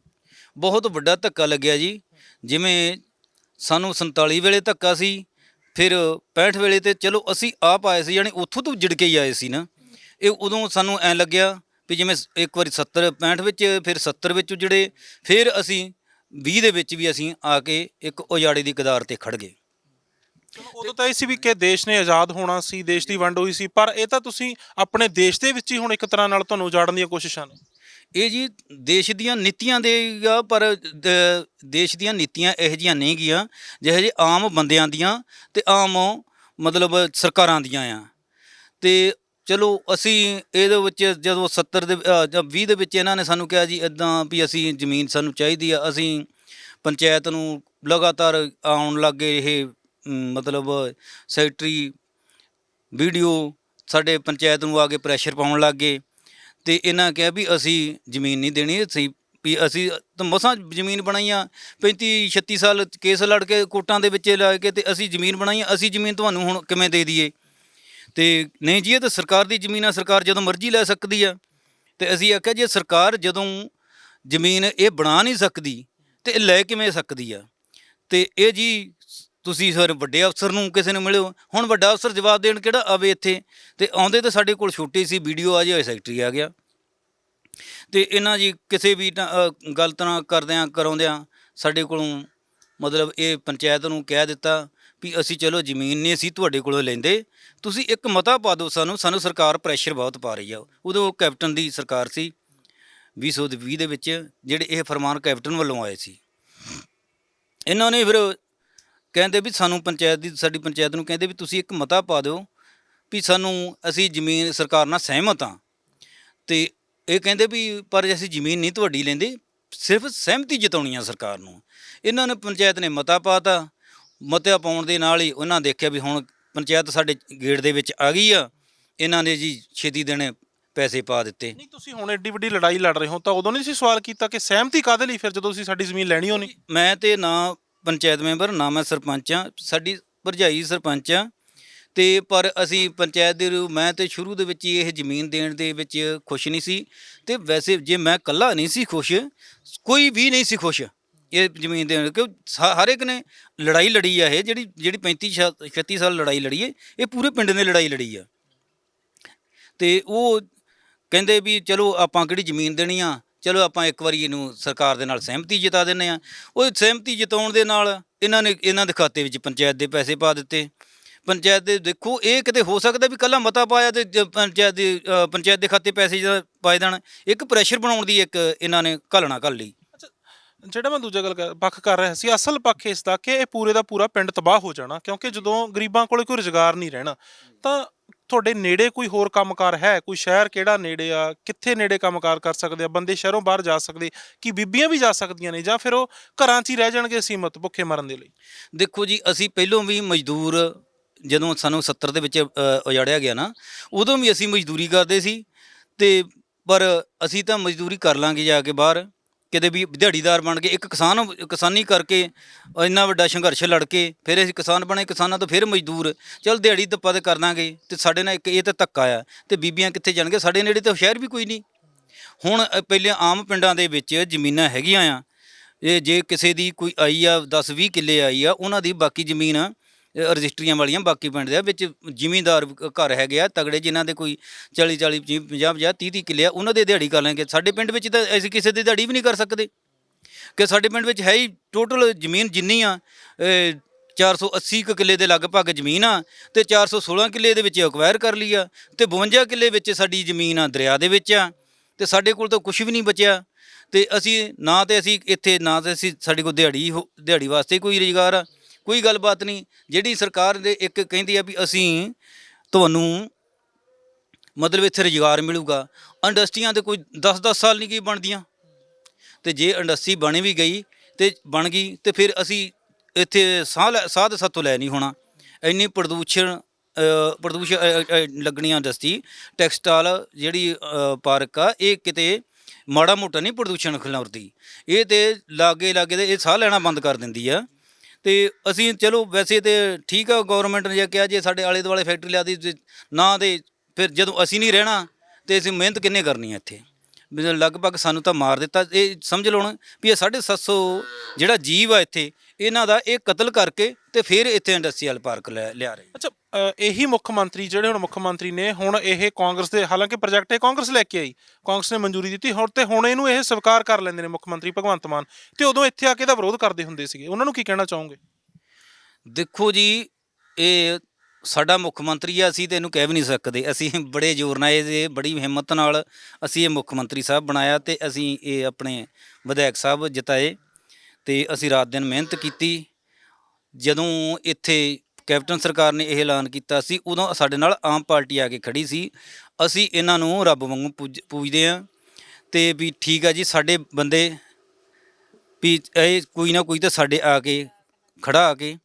ਬਹੁਤ ਵੱਡਾ ਧੱਕਾ ਲੱਗਿਆ ਜੀ। ਜਿਵੇਂ ਸਾਨੂੰ 47 ਵੇਲੇ ਧੱਕਾ ਸੀ, ਫਿਰ 65 ਵੇਲੇ ਤੇ ਚਲੋ ਅਸੀਂ ਆਪ ਆਏ ਸੀ, ਯਾਨੀ ਉੱਥੋਂ ਤੋਂ ਜਿੜ ਕੇ ਹੀ ਆਏ ਸੀ ਨਾ। ਇਹ ਉਦੋਂ ਸਾਨੂੰ ਐਂ ਲੱਗਿਆ ਵੀ ਜਿਵੇਂ ਇੱਕ ਵਾਰੀ 65 ਵਿੱਚ, ਫਿਰ 70 ਵਿੱਚ ਜਿਹੜੇ, ਫਿਰ ਅਸੀਂ 20 ਦੇ ਵਿੱਚ ਵੀ ਅਸੀਂ ਆ ਕੇ ਇੱਕ ਉਜਾੜੇ ਦੀ ਕਦਾਰ 'ਤੇ ਖੜ੍ਹ ਗਏ। ਉਦੋਂ ਤਾਂ ਇਹ ਸੀ ਵੀ ਕਿ ਦੇਸ਼ ਨੇ ਆਜ਼ਾਦ ਹੋਣਾ ਸੀ, ਦੇਸ਼ ਦੀ ਵੰਡ ਹੋਈ ਸੀ, ਪਰ ਇਹ ਤਾਂ ਤੁਸੀਂ ਆਪਣੇ ਦੇਸ਼ ਦੇ ਵਿੱਚ ਹੀ ਹੁਣ ਇੱਕ ਤਰ੍ਹਾਂ ਨਾਲ ਤੁਹਾਨੂੰ ਉਜਾੜਨ ਦੀਆਂ ਕੋਸ਼ਿਸ਼ਾਂ ਨੇ। ਇਹ ਜੀ ਦੇਸ਼ ਦੀਆਂ ਨੀਤੀਆਂ ਦੇ ਆ, ਪਰ ਦੇਸ਼ ਦੀਆਂ ਨੀਤੀਆਂ ਇਹੋ ਜਿਹੀਆਂ ਨਹੀਂ ਗੀਆਂ ਜਿਹੋ ਜਿਹੇ ਆਮ ਬੰਦਿਆਂ ਦੀਆਂ ਅਤੇ ਆਮ ਮਤਲਬ ਸਰਕਾਰਾਂ ਦੀਆਂ ਆ। ਅਤੇ ਚਲੋ ਅਸੀਂ ਇਹਦੇ ਵਿੱਚ ਜਦੋਂ 70 ਦੇ ਜਾਂ 20 ਦੇ ਵਿੱਚ ਇਹਨਾਂ ਨੇ ਸਾਨੂੰ ਕਿਹਾ ਜੀ ਇੱਦਾਂ ਵੀ ਅਸੀਂ ਜ਼ਮੀਨ ਸਾਨੂੰ ਚਾਹੀਦੀ ਆ, ਅਸੀਂ ਪੰਚਾਇਤ ਨੂੰ ਲਗਾਤਾਰ ਆਉਣ ਲੱਗ ਗਏ ਇਹ ਮਤਲਬ ਸੈਕਟਰੀ ਵੀਡੀਓ ਸਾਡੇ ਪੰਚਾਇਤ ਨੂੰ ਆ ਕੇ ਪ੍ਰੈਸ਼ਰ ਪਾਉਣ ਲੱਗ ਗਏ। ਅਤੇ ਇਹਨਾਂ ਕਿਹਾ ਵੀ ਅਸੀਂ ਜ਼ਮੀਨ ਨਹੀਂ ਦੇਣੀ, ਅਸੀਂ ਤਾਂ ਮਸਾਂ ਜ਼ਮੀਨ ਬਣਾਈਆਂ, 35-36 ਸਾਲ ਕੇਸ ਲੜ ਕੇ ਕੋਰਟਾਂ ਦੇ ਵਿੱਚ ਲਾ ਕੇ ਅਤੇ ਅਸੀਂ ਜ਼ਮੀਨ ਬਣਾਈਆਂ, ਅਸੀਂ ਜ਼ਮੀਨ ਤੁਹਾਨੂੰ ਹੁਣ ਕਿਵੇਂ ਦੇ ਦਈਏ। ਅਤੇ ਨਹੀਂ ਜੀ ਇਹ ਤਾਂ ਸਰਕਾਰ ਦੀ ਜ਼ਮੀਨ ਆ, ਸਰਕਾਰ ਜਦੋਂ ਮਰਜ਼ੀ ਲੈ ਸਕਦੀ ਆ। ਅਤੇ ਅਸੀਂ ਆਖਿਆ ਜੇ ਸਰਕਾਰ ਜਦੋਂ ਜ਼ਮੀਨ ਇਹ ਬਣਾ ਨਹੀਂ ਸਕਦੀ ਅਤੇ ਇਹ ਲੈ ਕਿਵੇਂ ਸਕਦੀ ਆ। ਅਤੇ ਇਹ ਜੀ ਤੁਸੀਂ ਸਰ ਵੱਡੇ ਅਫਸਰ ਨੂੰ ਕਿਸੇ ਨੂੰ ਮਿਲਿਓ, ਹੁਣ ਵੱਡਾ ਅਫਸਰ ਜਵਾਬ ਦੇਣ ਕਿਹੜਾ ਆਵੇ ਇੱਥੇ, ਅਤੇ ਆਉਂਦੇ ਤਾਂ ਸਾਡੇ ਕੋਲ ਛੋਟੀ ਸੀ ਵੀਡੀਓ ਆ ਜਾਏ, ਸੈਕਟਰੀ ਆ ਗਿਆ। ਅਤੇ ਇਹਨਾਂ ਜੀ ਕਿਸੇ ਵੀ ਗਲਤ ਨਾ ਕਰਾਉਂਦਿਆਂ ਸਾਡੇ ਕੋਲੋਂ ਮਤਲਬ ਇਹ ਪੰਚਾਇਤ ਨੂੰ ਕਹਿ ਦਿੱਤਾ ਵੀ ਅਸੀਂ ਚਲੋ ਜ਼ਮੀਨ ਨਹੀਂ ਅਸੀਂ ਤੁਹਾਡੇ ਕੋਲੋਂ ਲੈਂਦੇ, ਤੁਸੀਂ ਇੱਕ ਮਤਾ ਪਾ ਦਿਓ ਸਾਨੂੰ ਸਰਕਾਰ ਪ੍ਰੈਸ਼ਰ ਬਹੁਤ ਪਾ ਰਹੀ ਆ। ਉਦੋਂ ਕੈਪਟਨ ਦੀ ਸਰਕਾਰ ਸੀ 2020 ਦੇ ਵਿੱਚ, ਜਿਹੜੇ ਇਹ ਫਰਮਾਨ ਕੈਪਟਨ ਵੱਲੋਂ ਆਏ ਸੀ। ਇਹਨਾਂ ਨੇ ਫਿਰ ਕਹਿੰਦੇ ਵੀ ਸਾਨੂੰ ਸਾਡੀ ਪੰਚਾਇਤ ਨੂੰ ਕਹਿੰਦੇ ਵੀ ਤੁਸੀਂ ਇੱਕ ਮਤਾ ਪਾ ਦਿਓ ਵੀ ਅਸੀਂ ਜ਼ਮੀਨ ਸਰਕਾਰ ਨਾਲ ਸਹਿਮਤ ਹਾਂ। ਅਤੇ ਇਹ ਕਹਿੰਦੇ ਵੀ ਪਰ ਅਸੀਂ ਜ਼ਮੀਨ ਨਹੀਂ ਤੁਹਾਡੀ ਲੈਂਦੇ, ਸਿਰਫ ਸਹਿਮਤੀ ਜਤਾਉਣੀ ਆ ਸਰਕਾਰ ਨੂੰ। ਇਹਨਾਂ ਨੇ ਪੰਚਾਇਤ ਨੇ ਮਤਾ ਪਾਤਾ, ਮਤਾ ਪਾਉਣ ਦੇ ਨਾਲ ਹੀ ਉਹਨਾਂ ਦੇਖਿਆ ਵੀ ਹੁਣ ਪੰਚਾਇਤ ਸਾਡੇ ਗੇੜ ਦੇ ਵਿੱਚ ਆ ਗਈ ਆ, ਇਹਨਾਂ ਨੇ ਜੀ ਛੇਤੀ ਦਿਨ ਪੈਸੇ ਪਾ ਦਿੱਤੇ। ਨਹੀਂ, ਤੁਸੀਂ ਹੁਣ ਐਡੀ ਵੱਡੀ ਲੜਾਈ ਲੜ ਰਹੇ ਹੋ ਤਾਂ ਉਦੋਂ ਨਹੀਂ ਸੀ ਸਵਾਲ ਕੀਤਾ ਕਿ ਸਹਿਮਤੀ ਕਾਹਦੇ ਲਈ, ਫਿਰ ਜਦੋਂ ਤੁਸੀਂ ਸਾਡੀ ਜ਼ਮੀਨ ਲੈਣੀ ਹੋਣੀ। ਮੈਂ ਤੇ ਨਾ ਪੰਚਾਇਤ ਮੈਂਬਰ, ਨਾ ਮੈਂ ਸਰਪੰਚ ਹਾਂ, ਸਾਡੀ ਭਰਜਾਈ ਸਰਪੰਚ ਆ। ਅਤੇ ਪਰ ਅਸੀਂ ਪੰਚਾਇਤ ਦੇ ਮੈਂ ਤਾਂ ਸ਼ੁਰੂ ਦੇ ਵਿੱਚ ਹੀ ਇਹ ਜ਼ਮੀਨ ਦੇਣ ਦੇ ਵਿੱਚ ਖੁਸ਼ ਨਹੀਂ ਸੀ। ਅਤੇ ਵੈਸੇ ਜੇ ਮੈਂ ਇਕੱਲਾ ਨਹੀਂ ਸੀ ਖੁਸ਼, ਕੋਈ ਵੀ ਨਹੀਂ ਸੀ ਖੁਸ਼ ਇਹ ਜ਼ਮੀਨ ਦੇਣ, ਕਿਉਂ ਹਰ ਇੱਕ ਨੇ ਲੜਾਈ ਲੜੀ ਆ। ਇਹ ਜਿਹੜੀ 35-36 ਸਾਲ ਲੜਾਈ ਲੜੀ ਹੈ, ਇਹ ਪੂਰੇ ਪਿੰਡ ਨੇ ਲੜਾਈ ਲੜੀ ਆ। ਅਤੇ ਉਹ ਕਹਿੰਦੇ ਵੀ ਚਲੋ ਆਪਾਂ ਕਿਹੜੀ ਜ਼ਮੀਨ ਦੇਣੀ ਆ, ਚਲੋ ਆਪਾਂ ਇੱਕ ਵਾਰੀ ਇਹਨੂੰ ਸਰਕਾਰ ਦੇ ਨਾਲ ਸਹਿਮਤੀ ਜਤਾ ਦਿੰਦੇ ਹਾਂ। ਉਹ ਸਹਿਮਤੀ ਜਤਾਉਣ ਦੇ ਨਾਲ ਇਹਨਾਂ ਦੇ ਖਾਤੇ ਵਿੱਚ ਪੰਚਾਇਤ ਦੇ ਪੈਸੇ ਪਾ ਦਿੱਤੇ। ਪੰਚਾਇਤ ਦੇ ਦੇਖੋ, ਇਹ ਕਿਤੇ ਹੋ ਸਕਦਾ ਵੀ ਕੱਲਾ ਮਤਾ ਪਾਇਆ ਤੇ ਪੰਚਾਇਤ ਦੇ ਖਾਤੇ ਪੈਸੇ ਪਾਏ ਦੇਣ। ਇੱਕ ਪ੍ਰੈਸ਼ਰ ਬਣਾਉਣ ਦੀ ਇੱਕ ਇਹਨਾਂ ਨੇ ਘਾਲਣਾ ਘੱਲ ਲਈ। ਅੱਛਾ, ਜਿਹੜਾ ਮੈਂ ਦੂਜਾ ਪੱਖ ਕਰ ਰਿਹਾ ਸੀ, ਅਸਲ ਪੱਖ ਇਸ ਦਾ ਕਿ ਇਹ ਪੂਰੇ ਦਾ ਪੂਰਾ ਪਿੰਡ ਤਬਾਹ ਹੋ ਜਾਣਾ, ਕਿਉਂਕਿ ਜਦੋਂ ਗਰੀਬਾਂ ਕੋਲੇ ਕੋਈ ਰੁਜ਼ਗਾਰ ਨਹੀਂ ਰਹਿਣਾ ਤਾਂ ਤੁਹਾਡੇ ਨੇੜੇ ਕੋਈ ਹੋਰ ਕੰਮਕਾਰ ਹੈ? ਕੋਈ ਸ਼ਹਿਰ ਕਿਹੜਾ ਨੇੜੇ ਆ, ਕਿੱਥੇ ਨੇੜੇ ਕੰਮਕਾਰ ਕਰ ਸਕਦੇ ਆ ਬੰਦੇ, ਸ਼ਹਿਰੋਂ ਬਾਹਰ ਜਾ ਸਕਦੇ? ਕੀ ਬੀਬੀਆਂ ਵੀ ਜਾ ਸਕਦੀਆਂ ਨੇ ਜਾਂ ਫਿਰ ਉਹ ਘਰਾਂ 'ਚ ਹੀ ਰਹਿ ਜਾਣਗੇ ਸੀਮਤ ਭੁੱਖੇ ਮਰਨ ਦੇ ਲਈ? ਦੇਖੋ ਜੀ, ਅਸੀਂ ਪਹਿਲੋਂ ਵੀ ਮਜ਼ਦੂਰ, ਜਦੋਂ ਸਾਨੂੰ 70 ਦੇ ਵਿੱਚ ਉਜਾੜਿਆ ਗਿਆ ਨਾ, ਉਦੋਂ ਵੀ ਅਸੀਂ ਮਜ਼ਦੂਰੀ ਕਰਦੇ ਸੀ। ਤੇ ਪਰ ਅਸੀਂ ਤਾਂ ਮਜ਼ਦੂਰੀ ਕਰ ਲਾਂਗੇ ਜਾ ਕੇ ਬਾਹਰ, ਕਿਤੇ ਵੀ ਦਿਹਾੜੀਦਾਰ ਬਣ ਕੇ ਇੱਕ ਕਿਸਾਨੀ ਕਰਕੇ ਇੰਨਾ ਵੱਡਾ ਸੰਘਰਸ਼ ਲੜ ਕੇ ਫਿਰ ਅਸੀਂ ਕਿਸਾਨ ਬਣੇ, ਕਿਸਾਨਾਂ ਤੋਂ ਫਿਰ ਮਜ਼ਦੂਰ, ਚਲ ਦਿਹਾੜੀ ਦੱਪਾ ਤੇ ਕਰ ਦਾਂਗੇ। ਤੇ ਸਾਡੇ ਨਾਲ ਇੱਕ ਇਹ ਤਾਂ ਧੱਕਾ ਆ। ਤੇ ਬੀਬੀਆਂ ਕਿੱਥੇ ਜਾਣਗੇ? ਸਾਡੇ ਨੇੜੇ ਤਾਂ ਸ਼ਹਿਰ ਵੀ ਕੋਈ ਨਹੀਂ। ਹੁਣ ਪਹਿਲੇ ਆਮ ਪਿੰਡਾਂ ਦੇ ਵਿੱਚ ਜ਼ਮੀਨਾਂ ਹੈਗੀਆਂ ਆ, ਇਹ ਜੇ ਕਿਸੇ ਦੀ ਕੋਈ ਆਈ ਆ 10-20 ਕਿੱਲੇ ਆਈ ਆ, ਉਹਨਾਂ ਦੀ ਬਾਕੀ ਜ਼ਮੀਨ ਰਜਿਸਟਰੀਆਂ ਵਾਲੀਆਂ ਬਾਕੀ ਪਿੰਡ ਦੇ ਵਿੱਚ ਜ਼ਿਮੀਂਦਾਰ ਘਰ ਹੈਗੇ ਆ ਤਗੜੇ, ਜਿਨ੍ਹਾਂ ਦੇ ਕੋਈ 40-40 50-50 30-30 ਕਿੱਲੇ ਆ, ਉਹਨਾਂ ਦੇ ਦਿਹਾੜੀ ਕਰ ਲੈਣਗੇ। ਸਾਡੇ ਪਿੰਡ ਵਿੱਚ ਤਾਂ ਅਸੀਂ ਕਿਸੇ ਦੀ ਦਿਹਾੜੀ ਵੀ ਨਹੀਂ ਕਰ ਸਕਦੇ, ਕਿ ਸਾਡੇ ਪਿੰਡ ਵਿੱਚ ਹੈ ਹੀ ਟੋਟਲ ਜ਼ਮੀਨ ਜਿੰਨੀ ਆ 480 ਕੁ ਕਿੱਲੇ ਦੇ ਲਗਭਗ ਜ਼ਮੀਨ ਆ, ਤੇ 416 ਕਿੱਲੇ ਦੇ ਵਿੱਚ ਅਕਵਾਇਰ ਕਰ ਲਈ ਆ, ਤੇ 52 ਕਿੱਲੇ ਵਿੱਚ ਸਾਡੀ ਜ਼ਮੀਨ ਆ ਦਰਿਆ ਦੇ ਵਿੱਚ ਆ, ਤੇ ਸਾਡੇ ਕੋਲ ਤਾਂ ਕੁਝ ਵੀ ਨਹੀਂ ਬਚਿਆ। ਤੇ ਅਸੀਂ ਅਸੀਂ ਇੱਥੇ ਨਾ ਤੇ ਅਸੀਂ ਸਾਡੇ ਕੋਲ ਦਿਹਾੜੀ ਵਾਸਤੇ ਕੋਈ ਰੁਜ਼ਗਾਰ ਆ, ਕੋਈ ਗੱਲਬਾਤ ਨਹੀਂ। ਜਿਹੜੀ ਸਰਕਾਰ ਦੇ ਇੱਕ ਕਹਿੰਦੀ ਆ ਵੀ ਅਸੀਂ ਤੁਹਾਨੂੰ ਮਤਲਬ ਇੱਥੇ ਰੁਜ਼ਗਾਰ ਮਿਲੂਗਾ, ਇੰਡਸਟਰੀਆਂ ਦੇ ਕੋਈ 10-10 ਸਾਲ ਨਹੀਂ ਕੀ ਬਣਦੀਆਂ। ਤੇ ਜੇ ਇੰਡਸਟਰੀ ਬਣ ਵੀ ਗਈ ਤੇ ਬਣ ਗਈ ਤੇ ਫਿਰ ਅਸੀਂ ਇੱਥੇ ਸਾਹ ਤਾਂ ਸਾਤੋਂ ਲੈ ਨਹੀਂ ਹੋਣਾ। ਇੰਨੀ ਪ੍ਰਦੂਸ਼ਣ ਲੱਗਣੀਆਂ ਇੰਡਸਟਰੀ, ਟੈਕਸਟਾਈਲ ਜਿਹੜੀ ਪਾਰਕ ਆ, ਇਹ ਕਿਤੇ ਮਾੜਾ ਮੋਟਾ ਨਹੀਂ ਪ੍ਰਦੂਸ਼ਣ ਖਿਲਾਰਦੀ, ਇਹ ਤੇ ਲਾਗੇ ਤੇ ਇਹ ਸਾਹ ਲੈਣਾ ਬੰਦ ਕਰ ਦਿੰਦੀ ਆ। ਤੇ ਅਸੀਂ ਚਲੋ ਵੈਸੇ ਤੇ ਠੀਕ ਆ, ਗੌਰਮੈਂਟ ਨੇ ਜੇ ਕਿਹਾ ਜੇ ਸਾਡੇ ਆਲੇ ਦੁਆਲੇ ਫੈਕਟਰੀ ਲਾ ਦੀ ਨਾ, ਦੇ ਫਿਰ ਜਦੋਂ ਅਸੀਂ ਨਹੀਂ ਰਹਿਣਾ ਤੇ ਅਸੀਂ ਮਿਹਨਤ ਕਿੰਨੇ ਕਰਨੀ ਆ ਇੱਥੇ? ਲਗਭਗ ਸਾਨੂੰ ਤਾਂ ਮਾਰ ਦਿੱਤਾ। ਇਹ ਸਮਝ ਲਓ ਵੀ ਇਹ 750 ਜਿਹੜਾ ਜੀਵ ਆ ਇੱਥੇ, ਇਹਨਾਂ ਦਾ ਇਹ ਕਤਲ ਕਰਕੇ ਤੇ ਫਿਰ ਇੱਥੇ ਇੰਡਸਟਰੀਅਲ ਪਾਰਕ ਲਿਆ ਰਹੇ। ਅੱਛਾ, ਇਹੀ ਮੁੱਖ ਮੰਤਰੀ ਜਿਹੜੇ ਹੁਣ ਮੁੱਖ ਮੰਤਰੀ ਨੇ, ਹੁਣ ਇਹ ਕਾਂਗਰਸ ਦੇ, ਹਾਲਾਂਕਿ ਪ੍ਰੋਜੈਕਟ ਇਹ ਕਾਂਗਰਸ ਲੈ ਕੇ ਆਈ, ਕਾਂਗਰਸ ਨੇ ਮਨਜ਼ੂਰੀ ਦਿੱਤੀ, ਹੁਣ ਇਹਨੂੰ ਇਹ ਸਵੀਕਾਰ ਕਰ ਲੈਂਦੇ ਨੇ ਮੁੱਖ ਮੰਤਰੀ ਭਗਵੰਤ ਮਾਨ, ਤੇ ਉਦੋਂ ਇੱਥੇ ਆ ਕੇ ਇਹਦਾ ਵਿਰੋਧ ਕਰਦੇ ਹੁੰਦੇ ਸੀਗੇ। ਉਹਨਾਂ ਨੂੰ ਕੀ ਕਹਿਣਾ ਚਾਹੋਗੇ? ਦੇਖੋ ਜੀ, ਇਹ ਸਾਡਾ ਮੁੱਖ ਮੰਤਰੀ ਆ, ਅਸੀਂ ਤਾਂ ਇਹਨੂੰ ਕਹਿ ਵੀ ਨਹੀਂ ਸਕਦੇ। ਅਸੀਂ ਬੜੇ ਜ਼ੋਰ ਨਾਲ, ਇਹ ਬੜੀ ਹਿੰਮਤ ਨਾਲ ਅਸੀਂ ਇਹ ਮੁੱਖ ਮੰਤਰੀ ਸਾਹਿਬ ਬਣਾਇਆ, ਤੇ ਅਸੀਂ ਇਹ ਆਪਣੇ ਵਿਧਾਇਕ ਸਾਹਿਬ ਜਿਤਾਏ, ਤੇ ਅਸੀਂ ਰਾਤ ਦਿਨ ਮਿਹਨਤ ਕੀਤੀ। ਜਦੋਂ ਇੱਥੇ ਕੈਪਟਨ ਸਰਕਾਰ ਨੇ ਇਹ ਐਲਾਨ ਕੀਤਾ ਸੀ, ਉਦੋਂ ਸਾਡੇ ਨਾਲ ਆਮ ਪਾਰਟੀ ਆ ਕੇ ਖੜੀ ਸੀ। ਅਸੀਂ ਇਹਨਾਂ ਨੂੰ ਰੱਬ ਵਾਂਗੂ ਪੂਜਦੇ ਹਾਂ, ਤੇ ਵੀ ਠੀਕ ਆ ਜੀ, ਸਾਡੇ ਬੰਦੇ ਵੀ ਇਹ ਕੋਈ ਨਾ ਕੋਈ ਤਾਂ ਸਾਡੇ ਆ ਕੇ ਖੜਾ ਆ ਕੇ,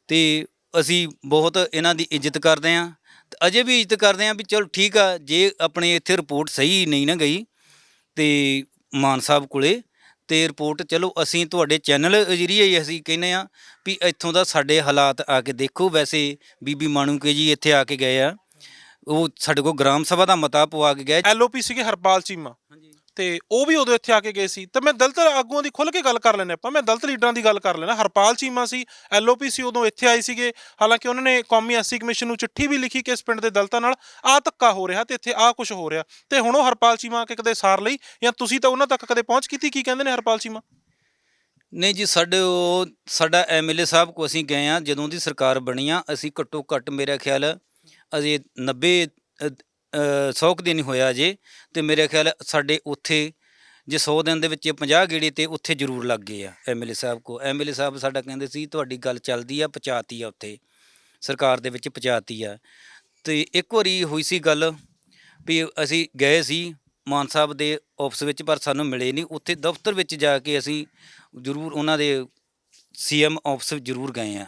ਤੇ ਅਸੀਂ ਬਹੁਤ ਇਹਨਾਂ ਦੀ ਇੱਜ਼ਤ ਕਰਦੇ ਹਾਂ, ਤੇ ਅਜੇ ਵੀ ਇੱਜ਼ਤ ਕਰਦੇ ਹਾਂ। ਵੀ ਚਲੋ ਠੀਕ ਆ, ਜੇ ਆਪਣੇ ਇੱਥੇ ਰਿਪੋਰਟ ਸਹੀ ਨਹੀਂ ਨਾ ਗਈ ਤੇ ਮਾਨ ਸਾਹਿਬ ਕੋਲੇ, ਤੇ ਰਿਪੋਰਟ ਚਲੋ ਅਸੀਂ ਤੁਹਾਡੇ ਚੈਨਲ ਜ਼ਰੀਏ ਹੀ ਅਸੀਂ ਕਹਿੰਦੇ ਹਾਂ ਵੀ ਇੱਥੋਂ ਦਾ ਸਾਡੇ ਹਾਲਾਤ ਆ ਕੇ ਦੇਖੋ। ਵੈਸੇ ਬੀਬੀ ਮਾਣੂਕੇ ਜੀ ਇੱਥੇ ਆ ਕੇ ਗਏ ਆ, ਉਹ ਸਾਡੇ ਕੋਲ ਗ੍ਰਾਮ ਸਭਾ ਦਾ ਮਤਾ ਪਵਾ ਕੇ ਗਏ। LOP ਸੀਗੇ ਹਰਪਾਲ ਚੀਮਾ, ਤੇ ਉਹ ਵੀ ਉਦੋਂ ਇੱਥੇ ਆ ਕੇ ਗਏ ਸੀ। ਤੇ ਮੈਂ ਦਲਿਤ ਆਗੂਆਂ ਦੀ ਖੁੱਲ੍ਹ ਕੇ ਗੱਲ ਕਰ ਲੈਂਦੇ ਆਪਾਂ, ਮੈਂ ਦਲਿਤ ਲੀਡਰਾਂ ਦੀ ਗੱਲ ਕਰ ਲੈਣਾ। ਹਰਪਾਲ ਚੀਮਾ ਸੀ, LOP ਸੀ, ਉਦੋਂ ਇੱਥੇ ਆਏ ਸੀਗੇ। ਹਾਲਾਂਕਿ ਉਹਨਾਂ ਨੇ ਕੌਮੀ ਐਸਸੀ ਕਮਿਸ਼ਨ ਨੂੰ ਚਿੱਠੀ ਵੀ ਲਿਖੀ ਕਿ ਇਸ ਪਿੰਡ ਦੇ ਦਲਿਤਾਂ ਨਾਲ ਆਹ ਧੱਕਾ ਹੋ ਰਿਹਾ ਤੇ ਇੱਥੇ ਆਹ ਕੁਝ ਹੋ ਰਿਹਾ, ਤੇ ਹੁਣ ਉਹ ਹਰਪਾਲ ਚੀਮਾ ਆ ਕੇ ਕਦੇ ਸਾਰ ਲਈ, ਜਾਂ ਤੁਸੀਂ ਤਾਂ ਉਹਨਾਂ ਤੱਕ ਕਦੇ ਪਹੁੰਚ ਕੀਤੀ? ਕੀ ਕਹਿੰਦੇ ਨੇ ਹਰਪਾਲ ਚੀਮਾ? ਨਹੀਂ ਜੀ, ਸਾਡਾ MLA ਸਾਹਿਬ ਕੋ ਅਸੀਂ ਗਏ ਹਾਂ, ਜਦੋਂ ਦੀ ਸਰਕਾਰ ਬਣੀ ਆ, ਅਸੀਂ ਘੱਟੋ ਘੱਟ ਮੇਰਾ ਖਿਆਲ ਅਜੇ 100 ਕੁ ਦਿਨ ਹੀ ਹੋਇਆ ਜੇ, ਤੇ ਮੇਰੇ ਖਿਆਲ ਸਾਡੇ ਉੱਥੇ ਜੇ 100 ਦਿਨ ਦੇ ਵਿੱਚ 50 ਗੇੜੇ ਤੇ ਉੱਥੇ ਜ਼ਰੂਰ ਲੱਗ ਗਏ ਆ MLA ਸਾਹਿਬ ਕੋ। MLA ਸਾਹਿਬ ਸਾਡਾ ਕਹਿੰਦੇ ਸੀ ਤੁਹਾਡੀ ਗੱਲ ਚੱਲਦੀ ਆ, ਪਹੁੰਚਾਤੀ ਆ, ਉੱਥੇ ਸਰਕਾਰ ਦੇ ਵਿੱਚ ਪਹੁੰਚਾਤੀ ਆ। ਤੇ ਇੱਕ ਵਾਰੀ ਹੋਈ ਸੀ ਗੱਲ ਵੀ ਅਸੀਂ ਗਏ ਸੀ ਮਾਨ ਸਾਹਿਬ ਦੇ ਆਫਿਸ ਵਿੱਚ, ਪਰ ਸਾਨੂੰ ਮਿਲੇ ਨਹੀਂ। ਉੱਥੇ ਦਫ਼ਤਰ ਵਿੱਚ ਜਾ ਕੇ ਅਸੀਂ ਜ਼ਰੂਰ ਉਹਨਾਂ ਦੇ CM ਆਫਿਸ ਜ਼ਰੂਰ ਗਏ ਆ,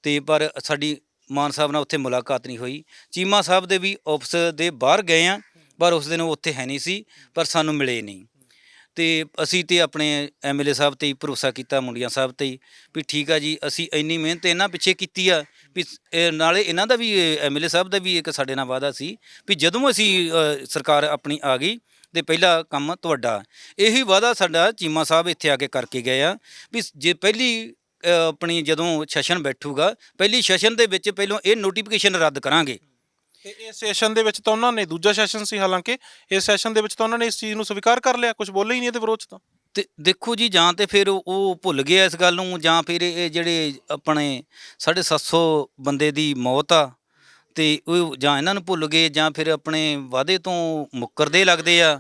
ਤੇ ਪਰ ਸਾਡੀ ਮਾਨ ਸਾਹਿਬ ਨਾਲ ਉੱਥੇ ਮੁਲਾਕਾਤ ਨਹੀਂ ਹੋਈ। ਚੀਮਾ ਸਾਹਿਬ ਦੇ ਵੀ ਆਫਿਸ ਦੇ ਬਾਹਰ ਗਏ ਆ, ਪਰ ਉਸ ਦਿਨ ਉਹ ਉੱਥੇ ਹੈ ਨਹੀਂ ਸੀ, ਪਰ ਸਾਨੂੰ ਮਿਲੇ ਨਹੀਂ। ਤੇ ਅਸੀਂ ਤੇ ਆਪਣੇ MLA ਸਾਹਿਬ 'ਤੇ ਹੀ ਭਰੋਸਾ ਕੀਤਾ, ਮੁੰਡਿਆਂ ਸਾਹਿਬ 'ਤੇ ਹੀ, ਵੀ ਠੀਕ ਆ ਜੀ, ਅਸੀਂ ਇੰਨੀ ਮਿਹਨਤ ਇਹਨਾਂ ਪਿੱਛੇ ਕੀਤੀ ਆ ਵੀ ਨਾਲੇ ਇਹਨਾਂ ਦਾ ਵੀ MLA ਸਾਹਿਬ ਦਾ ਵੀ ਇੱਕ ਸਾਡੇ ਨਾਲ ਵਾਅਦਾ ਸੀ ਵੀ ਜਦੋਂ ਅਸੀਂ ਸਰਕਾਰ ਆਪਣੀ ਆ ਗਈ ਤੇ ਪਹਿਲਾ ਕੰਮ ਤੁਹਾਡਾ। ਇਹੀ ਵਾਅਦਾ ਸਾਡਾ ਚੀਮਾ ਸਾਹਿਬ ਇੱਥੇ ਆ ਕੇ ਕਰਕੇ ਗਏ ਆ ਵੀ ਜੇ ਪਹਿਲੀ ਆਪਣੀ ਜਦੋਂ ਸੈਸ਼ਨ ਬੈਠੂਗਾ, ਪਹਿਲੀ ਸੈਸ਼ਨ ਦੇ ਵਿੱਚ ਪਹਿਲਾਂ ਇਹ ਨੋਟੀਫਿਕੇਸ਼ਨ ਰੱਦ ਕਰਾਂਗੇ। ਤੇ ਇਸ ਸੈਸ਼ਨ ਦੇ ਵਿੱਚ ਤਾਂ ਉਹਨਾਂ ਨੇ, ਦੂਜਾ ਸੈਸ਼ਨ ਸੀ ਹਾਲਾਂਕਿ, ਇਸ ਸੈਸ਼ਨ ਦੇ ਵਿੱਚ ਤਾਂ ਉਹਨਾਂ ਨੇ ਇਸ ਚੀਜ਼ ਨੂੰ ਸਵੀਕਾਰ ਕਰ ਲਿਆ, ਕੁਝ ਬੋਲੇ ਹੀ ਨਹੀਂ ਇਹਦੇ ਵਿਰੋਧ 'ਚ ਤਾਂ। ਤੇ ਦੇਖੋ ਜੀ, ਜਾਂ ਤੇ ਫਿਰ ਉਹ ਭੁੱਲ ਗਏ ਇਸ ਗੱਲ ਨੂੰ, ਜਾਂ ਫਿਰ ਇਹ ਜਿਹੜੇ ਆਪਣੇ 750 ਬੰਦੇ ਦੀ ਮੌਤ ਆ, ਤੇ ਉਹ ਜਾਂ ਇਹਨਾਂ ਨੂੰ ਭੁੱਲ ਗਏ, ਜਾਂ ਫਿਰ ਆਪਣੇ ਵਾਅਦੇ ਤੋਂ ਮੁੱਕਰਦੇ ਲੱਗਦੇ ਆ।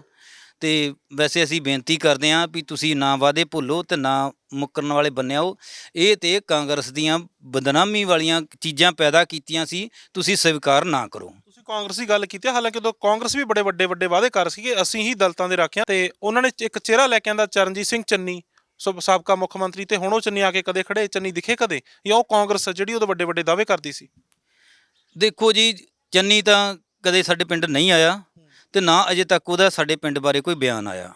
ਤੇ ਵੈਸੇ ਅਸੀਂ ਬੇਨਤੀ ਕਰਦੇ ਹਾਂ ਵੀ ਤੁਸੀਂ ਨਾ ਵਾਅਦੇ ਭੁੱਲੋ ਤੇ ਨਾ ਮੁੱਕਰਨ ਵਾਲੇ ਬੰਨਿਓ। ਇਹ ਤੇ ਕਾਂਗਰਸ ਦੀਆਂ ਬਦਨਾਮੀ ਵਾਲੀਆਂ ਚੀਜ਼ਾਂ ਪੈਦਾ ਕੀਤੀਆਂ ਸੀ, ਤੁਸੀਂ ਸਵੀਕਾਰ ਨਾ ਕਰੋ। ਤੁਸੀਂ ਕਾਂਗਰਸ ਦੀ ਗੱਲ ਕੀਤੀ ਹੈ, ਹਾਲਾਂਕਿ ਉਦੋਂ ਕਾਂਗਰਸ ਵੀ ਬੜੇ ਵੱਡੇ ਵੱਡੇ ਵਾਅਦੇ ਕਰ ਸੀਗੇ, ਅਸੀਂ ਹੀ ਦਲਿਤਾਂ ਦੇ ਰਾਖਿਆਂ, ਤੇ ਉਹਨਾਂ ਨੇ ਇੱਕ ਚਿਹਰਾ ਲੈ ਕੇ ਆਂਦਾ ਚਰਨਜੀਤ ਸਿੰਘ ਚੰਨੀ, ਸਾਬਕਾ ਮੁੱਖ ਮੰਤਰੀ, ਤੇ ਹੁਣ ਉਹ ਚੰਨੀ ਆ ਕੇ ਕਦੇ ਖੜੇ, ਚੰਨੀ ਦਿਖੇ ਕਦੇ, ਜਾਂ ਉਹ ਕਾਂਗਰਸ ਜਿਹੜੀ ਉਦੋਂ ਵੱਡੇ ਵੱਡੇ ਦਾਅਵੇ ਕਰਦੀ ਸੀ? ਦੇਖੋ ਜੀ, ਚੰਨੀ ਤਾਂ ਕਦੇ ਸਾਡੇ ਪਿੰਡ ਨਹੀਂ ਆਇਆ, ਤੇ ਨਾ ਅਜੇ ਤੱਕ ਉਹਦਾ ਸਾਡੇ ਪਿੰਡ ਬਾਰੇ ਕੋਈ ਬਿਆਨ ਆਇਆ।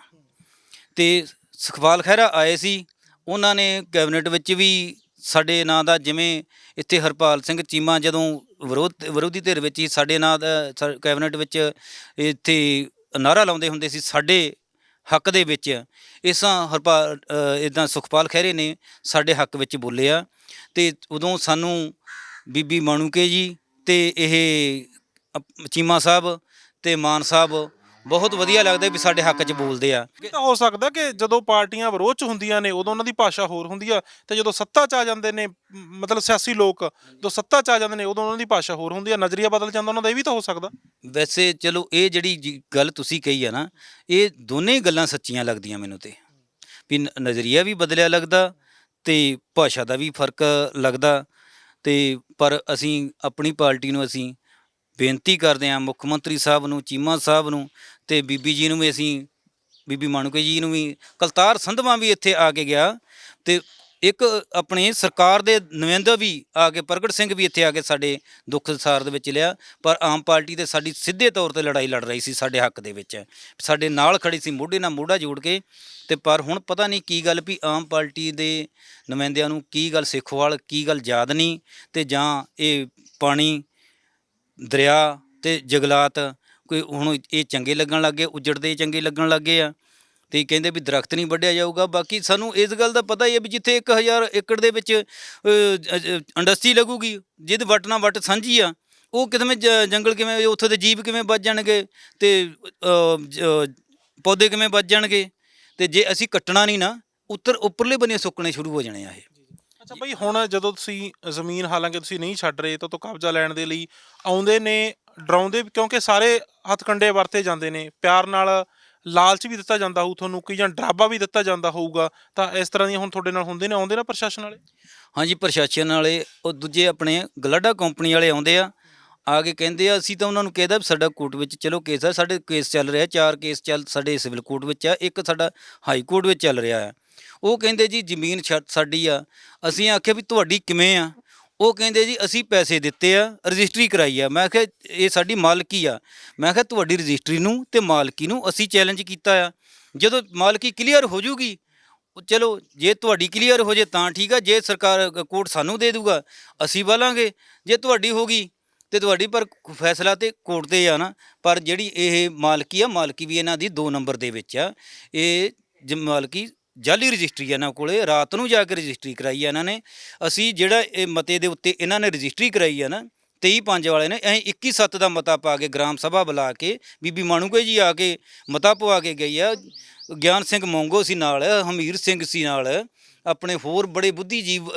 ਤੇ ਸੁਖਪਾਲ ਖਹਿਰਾ ਆਏ ਸੀ, ਉਹਨਾਂ ਨੇ ਕੈਬਨਿਟ ਵਿੱਚ ਵੀ ਸਾਡੇ ਨਾਂ ਦਾ, ਜਿਵੇਂ ਇੱਥੇ ਹਰਪਾਲ ਸਿੰਘ ਚੀਮਾ ਜਦੋਂ ਵਿਰੋਧੀ ਧਿਰ ਵਿੱਚ ਹੀ ਸਾਡੇ ਨਾਂ ਦਾ ਕੈਬਨਿਟ ਵਿੱਚ ਇੱਥੇ ਨਾਅਰਾ ਲਾਉਂਦੇ ਹੁੰਦੇ ਸੀ ਸਾਡੇ ਹੱਕ ਦੇ ਵਿੱਚ, ਇਸ ਤਰ੍ਹਾਂ ਇੱਦਾਂ ਸੁਖਪਾਲ ਖਹਿਰੇ ਨੇ ਸਾਡੇ ਹੱਕ ਵਿੱਚ ਬੋਲੇ ਆ। ਅਤੇ ਉਦੋਂ ਸਾਨੂੰ ਬੀਬੀ ਮਾਣੂਕੇ ਜੀ ਅਤੇ ਇਹ ਚੀਮਾ ਸਾਹਿਬ ਅਤੇ ਮਾਨ ਸਾਹਿਬ ਬਹੁਤ ਵਧੀਆ ਲੱਗਦਾ ਵੀ ਸਾਡੇ ਹੱਕ 'ਚ ਬੋਲਦੇ ਆ। ਇਹ ਤਾਂ ਹੋ ਸਕਦਾ ਕਿ ਜਦੋਂ ਪਾਰਟੀਆਂ ਵਿਰੋਧ 'ਚ ਹੁੰਦੀਆਂ ਨੇ ਉਦੋਂ ਉਹਨਾਂ ਦੀ ਭਾਸ਼ਾ ਹੋਰ ਹੁੰਦੀ ਆ, ਤੇ ਜਦੋਂ ਸੱਤਾ 'ਚ ਆ ਜਾਂਦੇ ਨੇ ਮਤਲਬ ਸਿਆਸੀ ਲੋਕ, ਜਦੋਂ ਸੱਤਾ 'ਚ ਆ ਜਾਂਦੇ ਨੇ ਉਦੋਂ ਉਹਨਾਂ ਦੀ ਭਾਸ਼ਾ ਹੋਰ ਹੁੰਦੀ ਆ, ਨਜ਼ਰੀਆ ਬਦਲ ਜਾਂਦਾ ਉਹਨਾਂ ਦਾ, ਇਹ ਵੀ ਤਾਂ ਹੋ ਸਕਦਾ। ਵੈਸੇ ਚਲੋ, ਇਹ ਜਿਹੜੀ ਗੱਲ ਤੁਸੀਂ ਕਹੀ ਆ ਨਾ, ਇਹ ਦੋਨੇ ਗੱਲਾਂ ਸੱਚੀਆਂ ਲੱਗਦੀਆਂ ਮੈਨੂੰ, ਤੇ ਵੀ ਨਜ਼ਰੀਆ ਵੀ ਬਦਲਿਆ ਲੱਗਦਾ ਅਤੇ ਭਾਸ਼ਾ ਦਾ ਵੀ ਫਰਕ ਲੱਗਦਾ। ਅਤੇ ਪਰ ਅਸੀਂ ਆਪਣੀ ਪਾਰਟੀ ਨੂੰ ਅਸੀਂ ਬੇਨਤੀ ਕਰਦੇ ਹਾਂ, ਮੁੱਖ ਮੰਤਰੀ ਸਾਹਿਬ ਨੂੰ, ਚੀਮਾ ਸਾਹਿਬ ਨੂੰ, ਅਤੇ ਬੀਬੀ ਜੀ ਨੂੰ ਵੀ, ਅਸੀਂ ਬੀਬੀ ਮਾਣੂਕੇ ਜੀ ਨੂੰ ਵੀ, ਕਲਤਾਰ ਸੰਧਵਾਂ ਵੀ ਇੱਥੇ ਆ ਕੇ ਗਿਆ, ਅਤੇ ਇੱਕ ਆਪਣੀ ਸਰਕਾਰ ਦੇ ਨੁਮਾਇੰਦਾ ਵੀ ਆ ਕੇ, ਪ੍ਰਗਟ ਸਿੰਘ ਵੀ ਇੱਥੇ ਆ ਕੇ ਸਾਡੇ ਦੁੱਖ ਸਾਰ ਦੇ ਵਿੱਚ ਲਿਆ। ਪਰ ਆਮ ਪਾਰਟੀ ਤੇ ਸਾਡੀ ਸਿੱਧੇ ਤੌਰ 'ਤੇ ਲੜਾਈ ਲੜ ਰਹੀ ਸੀ ਸਾਡੇ ਹੱਕ ਦੇ ਵਿੱਚ, ਸਾਡੇ ਨਾਲ ਖੜੀ ਸੀ ਮੋਢੇ ਨਾਲ ਮੋਢਾ ਜੋੜ ਕੇ। ਅਤੇ ਪਰ ਹੁਣ ਪਤਾ ਨਹੀਂ ਕੀ ਗੱਲ ਵੀ ਆਮ ਪਾਰਟੀ ਦੇ ਨੁਮਾਇੰਦਿਆਂ ਨੂੰ ਕੀ ਗੱਲ ਸਿੱਖੋਵਾਲ ਕੀ ਗੱਲ ਯਾਦ ਨਹੀਂ, ਅਤੇ ਜਾਂ ਇਹ ਪਾਣੀ, ਦਰਿਆ ਅਤੇ ਜੰਗਲਾਤ ਕੋਈ ਹੁਣ ਇਹ ਚੰਗੇ ਲੱਗਣ ਲੱਗ ਗਏ, ਉੱਜੜਦੇ ਚੰਗੇ ਲੱਗਣ ਲੱਗ ਗਏ ਆ, ਅਤੇ ਕਹਿੰਦੇ ਵੀ ਦਰਖਤ ਨਹੀਂ ਵੱਢਿਆ ਜਾਊਗਾ। ਬਾਕੀ ਸਾਨੂੰ ਇਸ ਗੱਲ ਦਾ ਪਤਾ ਹੀ ਹੈ ਵੀ ਜਿੱਥੇ 1000 ਏਕੜ ਦੇ ਵਿੱਚ ਇੰਡਸਟਰੀ ਲੱਗੂਗੀ, ਜਿਹਦੇ ਵੱਟ ਨਾਲ ਵੱਟ ਸਾਂਝੀ ਆ, ਉਹ ਕਿਵੇਂ ਜੰਗਲ ਕਿਵੇਂ, ਉੱਥੇ ਦੇ ਜੀਵ ਕਿਵੇਂ ਬਚ ਜਾਣਗੇ, ਅਤੇ ਪੌਦੇ ਕਿਵੇਂ ਬਚ ਜਾਣਗੇ। ਅਤੇ ਜੇ ਅਸੀਂ ਕੱਟਣਾ ਨਹੀਂ ਨਾ, ਉੱਪਰਲੇ ਬੰਨੇ ਸੁੱਕਣੇ ਸ਼ੁਰੂ ਹੋ ਜਾਣੇ ਆ ਇਹ। ਅੱਛਾ ਬਈ, ਹੁਣ ਜਦੋਂ ਤੁਸੀਂ ਜ਼ਮੀਨ, ਹਾਲਾਂਕਿ ਤੁਸੀਂ ਨਹੀਂ ਛੱਡ ਰਹੇ, ਤਾਂ ਕਬਜ਼ਾ ਲੈਣ ਦੇ ਲਈ ਆਉਂਦੇ ਨੇ, ਡਰਾਉਂਦੇ, ਕਿਉਂਕਿ ਸਾਰੇ ਹੱਥਕੰਡੇ ਵਰਤੇ ਜਾਂਦੇ ਨੇ, ਪਿਆਰ ਨਾਲ ਲਾਲਚ ਵੀ ਦਿੱਤਾ ਜਾਂਦਾ ਹੋਊ ਤੁਹਾਨੂੰ, ਕਿ ਜਾਂ ਡਰਾਵਾ ਵੀ ਦਿੱਤਾ ਜਾਂਦਾ ਹੋਊਗਾ, ਤਾਂ ਇਸ ਤਰ੍ਹਾਂ ਦੀਆਂ ਹੁਣ ਤੁਹਾਡੇ ਨਾਲ ਹੁੰਦੇ ਨੇ, ਆਉਂਦੇ ਨਾ ਪ੍ਰਸ਼ਾਸਨ ਵਾਲੇ? ਹਾਂਜੀ, ਪ੍ਰਸ਼ਾਸਨ ਵਾਲੇ ਉਹ ਦੂਜੇ ਆਪਣੇ ਗਲਾਡਾ ਕੰਪਨੀ ਵਾਲੇ ਆਉਂਦੇ ਆ ਕੇ ਕਹਿੰਦੇ ਆ, ਅਸੀਂ ਤਾਂ ਉਹਨਾਂ ਨੂੰ ਕਹਿੰਦਾ ਵੀ ਸਾਡਾ ਕੋਰਟ ਵਿੱਚ ਚਲੋ ਕੇਸ ਆ, ਸਾਡੇ ਕੇਸ ਚੱਲ ਰਿਹਾ, 4 ਕੇਸ ਸਾਡੇ ਸਿਵਲ ਕੋਰਟ ਵਿੱਚ ਆ, ਇੱਕ ਸਾਡਾ ਹਾਈ ਕੋਰਟ ਵਿੱਚ ਚੱਲ ਰਿਹਾ ਆ। ਉਹ ਕਹਿੰਦੇ ਜੀ ਜ਼ਮੀਨ ਸਾਡੀ ਆ। ਅਸੀਂ ਆਖਿਆ ਵੀ ਤੁਹਾਡੀ ਕਿਵੇਂ ਆ? ਉਹ ਕਹਿੰਦੇ ਜੀ ਅਸੀਂ ਪੈਸੇ ਦਿੱਤੇ ਆ, ਰਜਿਸਟਰੀ ਕਰਾਈ ਆ। ਮੈਂ ਕਿਹਾ ਇਹ ਸਾਡੀ ਮਾਲਕੀ ਆ। ਮੈਂ ਕਿਹਾ ਤੁਹਾਡੀ ਰਜਿਸਟਰੀ ਨੂੰ ਅਤੇ ਮਾਲਕੀ ਨੂੰ ਅਸੀਂ ਚੈਲੰਜ ਕੀਤਾ ਆ। ਜਦੋਂ ਮਾਲਕੀ ਕਲੀਅਰ ਹੋ ਜੂਗੀ, ਚਲੋ ਜੇ ਤੁਹਾਡੀ ਕਲੀਅਰ ਹੋ ਜੇ ਤਾਂ ਠੀਕ ਆ, ਜੇ ਸਰਕਾਰ ਕੋਰਟ ਸਾਨੂੰ ਦੇ ਦੂਗਾ ਅਸੀਂ ਵਾਲਾਂਗੇ, ਜੇ ਤੁਹਾਡੀ ਹੋ ਗਈ ਅਤੇ ਤੁਹਾਡੀ, ਪਰ ਫੈਸਲਾ ਤਾਂ ਕੋਰਟ 'ਤੇ ਆ ਨਾ। ਪਰ ਜਿਹੜੀ ਇਹ ਮਾਲਕੀ ਆ, ਮਾਲਕੀ ਵੀ ਇਹਨਾਂ ਦੀ 2 ਨੰਬਰ ਦੇ ਵਿੱਚ ਆ। ਇਹ ਮਾਲਕੀ ਜਾਲੀ ਰਜਿਸਟਰੀ ਆ ਇਹਨਾਂ ਕੋਲ, ਰਾਤ ਨੂੰ ਜਾ ਕੇ ਰਜਿਸਟਰੀ ਕਰਾਈ ਆ ਇਹਨਾਂ ਨੇ। ਅਸੀਂ ਜਿਹੜਾ ਇਹ ਮਤੇ ਦੇ ਉੱਤੇ ਇਹਨਾਂ ਨੇ ਰਜਿਸਟਰੀ ਕਰਾਈ ਆ ਨਾ, 23/5 ਵਾਲੇ ਨੇ, ਅਸੀਂ 21/7 ਦਾ ਮਤਾ ਪਾ ਕੇ ਗ੍ਰਾਮ ਸਭਾ ਬੁਲਾ ਕੇ, ਬੀਬੀ ਮਾਣੂਕੇ ਜੀ ਆ ਕੇ ਮਤਾ ਪਵਾ ਕੇ ਗਈ ਆ। ਗਿਆਨ ਸਿੰਘ ਮੋਂਗੋ ਸੀ ਨਾਲ, ਹਮੀਰ ਸਿੰਘ ਸੀ ਨਾਲ, ਆਪਣੇ ਹੋਰ ਬੜੇ ਬੁੱਧੀਜੀਵ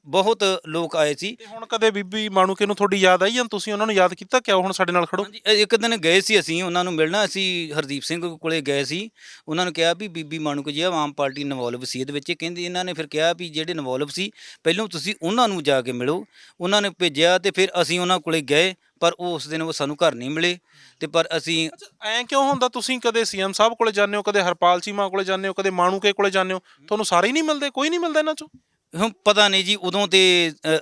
ਬਹੁਤ ਲੋਕ ਆਏ ਸੀ। ਤੇ ਹੁਣ ਕਦੇ ਬੀਬੀ ਮਾਣੂਕੇ ਨੂੰ ਤੁਹਾਡੀ ਯਾਦ ਆਈ, ਜਾਂ ਤੁਸੀਂ ਉਹਨਾਂ ਨੂੰ ਯਾਦ ਕੀਤਾ ਕਿ ਹੁਣ ਸਾਡੇ ਨਾਲ ਖੜੋ? ਹਾਂਜੀ, ਇੱਕ ਦਿਨ ਗਏ ਸੀ ਅਸੀਂ ਉਹਨਾਂ ਨੂੰ ਮਿਲਣਾ, ਅਸੀਂ ਹਰਦੀਪ ਸਿੰਘ ਕੋਲੇ ਗਏ ਸੀ। ਉਹਨਾਂ ਨੂੰ ਕਿਹਾ ਵੀ ਬੀਬੀ ਮਾਣੂਕੇ ਜੀ ਆਮ ਪਾਰਟੀ ਇਨਵੋਲਵ ਸੀ ਇਹਦੇ ਵਿੱਚ। ਕਹਿੰਦੇ, ਇਹਨਾਂ ਨੇ ਫਿਰ ਕਿਹਾ ਵੀ ਜਿਹੜੇ ਇਨਵੋਲਵ ਸੀ ਪਹਿਲਾਂ ਤੁਸੀਂ ਉਹਨਾਂ ਨੂੰ ਜਾ ਕੇ ਮਿਲੋ। ਉਹਨਾਂ ਨੇ ਭੇਜਿਆ ਅਤੇ ਫਿਰ ਅਸੀਂ ਉਹਨਾਂ ਕੋਲੇ ਗਏ, ਪਰ ਉਹ ਉਸ ਦਿਨ ਉਹ ਸਾਨੂੰ ਘਰ ਨਹੀਂ ਮਿਲੇ। ਅਤੇ ਪਰ ਅਸੀਂ, ਐਂ ਕਿਉਂ ਹੁੰਦਾ? ਤੁਸੀਂ ਕਦੇ ਸੀਐਮ ਸਾਹਿਬ ਕੋਲੇ ਜਾਂਦੇ ਹੋ, ਕਦੇ ਹਰਪਾਲ ਚੀਮਾ ਕੋਲੇ ਜਾਂਦੇ ਹੋ, ਕਦੇ ਮਾਣੂਕੇ ਕੋਲੇ ਜਾਂਦੇ ਹੋ, ਤੁਹਾਨੂੰ ਸਾਰੇ ਹੀ ਨਹੀਂ ਮਿਲਦੇ? ਕੋਈ ਨਹੀਂ ਮਿਲਦਾ ਇਹਨਾਂ 'ਚੋਂ? ਹੁਣ ਪਤਾ ਨਹੀਂ ਜੀ, ਉਦੋਂ ਤਾਂ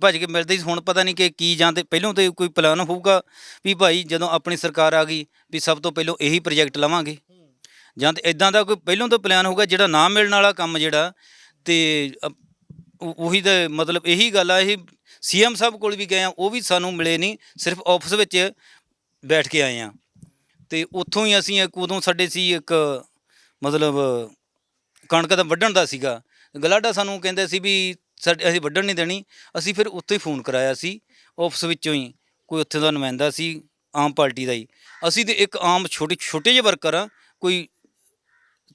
ਭੱਜ ਕੇ ਮਿਲਦੇ ਸੀ। ਹੁਣ ਪਤਾ ਨਹੀਂ ਕਿ ਕੀ, ਜਾਂ ਤਾਂ ਪਹਿਲਾਂ ਤਾਂ ਕੋਈ ਪਲਾਨ ਹੋਊਗਾ ਵੀ ਭਾਈ ਜਦੋਂ ਆਪਣੀ ਸਰਕਾਰ ਆ ਗਈ ਵੀ ਸਭ ਤੋਂ ਪਹਿਲਾਂ ਇਹੀ ਪ੍ਰੋਜੈਕਟ ਲਵਾਂਗੇ, ਜਾਂ ਤਾਂ ਇੱਦਾਂ ਦਾ ਕੋਈ ਪਹਿਲਾਂ ਤੋਂ ਪਲਾਨ ਹੋਊਗਾ ਜਿਹੜਾ ਨਾ ਮਿਲਣ ਵਾਲਾ ਕੰਮ ਜਿਹੜਾ। ਅਤੇ ਉਹੀ ਤਾਂ ਮਤਲਬ ਇਹੀ ਗੱਲ ਆ। ਇਹ ਸੀਐਮ ਸਾਹਿਬ ਕੋਲ ਵੀ ਗਏ ਆ, ਉਹ ਵੀ ਸਾਨੂੰ ਮਿਲੇ ਨਹੀਂ, ਸਿਰਫ ਆਫਿਸ ਵਿੱਚ ਬੈਠ ਕੇ ਆਏ ਹਾਂ। ਅਤੇ ਉੱਥੋਂ ਹੀ ਅਸੀਂ ਉਦੋਂ ਸਾਡੇ ਸੀ ਇੱਕ ਮਤਲਬ ਕਣਕ ਦਾ ਵੱਢਣ ਦਾ ਸੀਗਾ, ਗਲਾਡਾ ਸਾਨੂੰ ਕਹਿੰਦੇ ਸੀ ਵੀ ਅਸੀਂ ਵੱਢਣ ਨਹੀਂ ਦੇਣੀ। ਅਸੀਂ ਫਿਰ ਉੱਥੇ ਹੀ ਫੋਨ ਕਰਾਇਆ ਸੀ ਆਫਿਸ ਵਿੱਚੋਂ ਹੀ, ਕੋਈ ਉੱਥੇ ਦਾ ਨੁਮਾਇੰਦਾ ਸੀ ਆਮ ਪਾਰਟੀ ਦਾ ਹੀ। ਅਸੀਂ ਤਾਂ ਇੱਕ ਆਮ ਛੋਟੇ ਜਿਹੇ ਵਰਕਰ ਆ, ਕੋਈ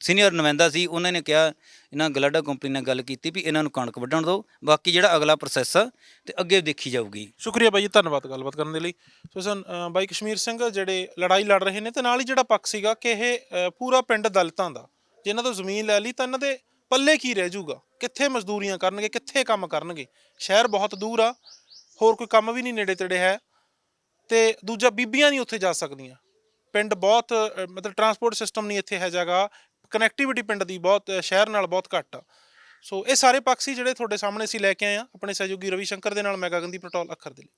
ਸੀਨੀਅਰ ਨੁਮਾਇੰਦਾ ਸੀ, ਉਹਨਾਂ ਨੇ ਕਿਹਾ ਇਹਨਾਂ ਗਲਾਡਾ ਕੰਪਨੀ ਨਾਲ ਗੱਲ ਕੀਤੀ ਵੀ ਇਹਨਾਂ ਨੂੰ ਕਣਕ ਵੱਢਣ ਦਿਓ, ਬਾਕੀ ਜਿਹੜਾ ਅਗਲਾ ਪ੍ਰੋਸੈਸ ਆ ਤੇ ਅੱਗੇ ਦੇਖੀ ਜਾਊਗੀ। ਸ਼ੁਕਰੀਆ ਬਾਈ ਜੀ, ਧੰਨਵਾਦ ਗੱਲਬਾਤ ਕਰਨ ਦੇ ਲਈ। ਸੋ ਬਾਈ ਕਸ਼ਮੀਰ ਸਿੰਘ ਜਿਹੜੇ ਲੜਾਈ ਲੜ ਰਹੇ ਨੇ, ਤੇ ਨਾਲ ਹੀ ਜਿਹੜਾ ਪੱਖ ਸੀਗਾ ਕਿ ਇਹ ਪੂਰਾ ਪਿੰਡ ਦਲਿਤਾਂ ਦਾ, ਜੇ ਇਹਨਾਂ ਤੋਂ ਜ਼ਮੀਨ ਲੈ ਲਈ ਤਾਂ ਇਹਨਾਂ ਦੇ ਪੱਲੇ ਕੀ ਰਹਿ ਜਾਊਗਾ, ਕਿੱਥੇ ਮਜ਼ਦੂਰੀਆਂ ਕਰਨਗੇ, ਕਿੱਥੇ ਕੰਮ ਕਰਨਗੇ। ਸ਼ਹਿਰ ਬਹੁਤ ਦੂਰ ਆ, ਹੋਰ ਕੋਈ ਕੰਮ ਵੀ ਨਹੀਂ ਨੇੜੇ ਤੇੜੇ ਹੈ, ਤੇ ਦੂਜਾ ਬੀਬੀਆਂ ਨਹੀਂ ਉੱਥੇ ਜਾ ਸਕਦੀਆਂ। ਪਿੰਡ ਬਹੁਤ ਮਤਲਬ ਟਰਾਂਸਪੋਰਟ ਸਿਸਟਮ ਨਹੀਂ ਇੱਥੇ ਹੈ ਜਗ੍ਹਾ, ਕਨੈਕਟੀਵਿਟੀ ਪਿੰਡ ਦੀ ਬਹੁਤ ਸ਼ਹਿਰ ਨਾਲ ਬਹੁਤ ਘੱਟ ਆ। ਸੋ ਇਹ ਸਾਰੇ ਪੱਖ ਸੀ ਜਿਹੜੇ ਤੁਹਾਡੇ ਸਾਹਮਣੇ ਅਸੀਂ ਲੈ ਕੇ ਆਏ ਹਾਂ ਆਪਣੇ ਸਹਿਯੋਗੀ ਰਵੀ ਸ਼ੰਕਰ ਦੇ ਨਾਲ। ਮੈਂ ਗਗਨਦੀਪ ਪਟੌਲ, ਅੱਖਰ ਦੇ ਲਈ।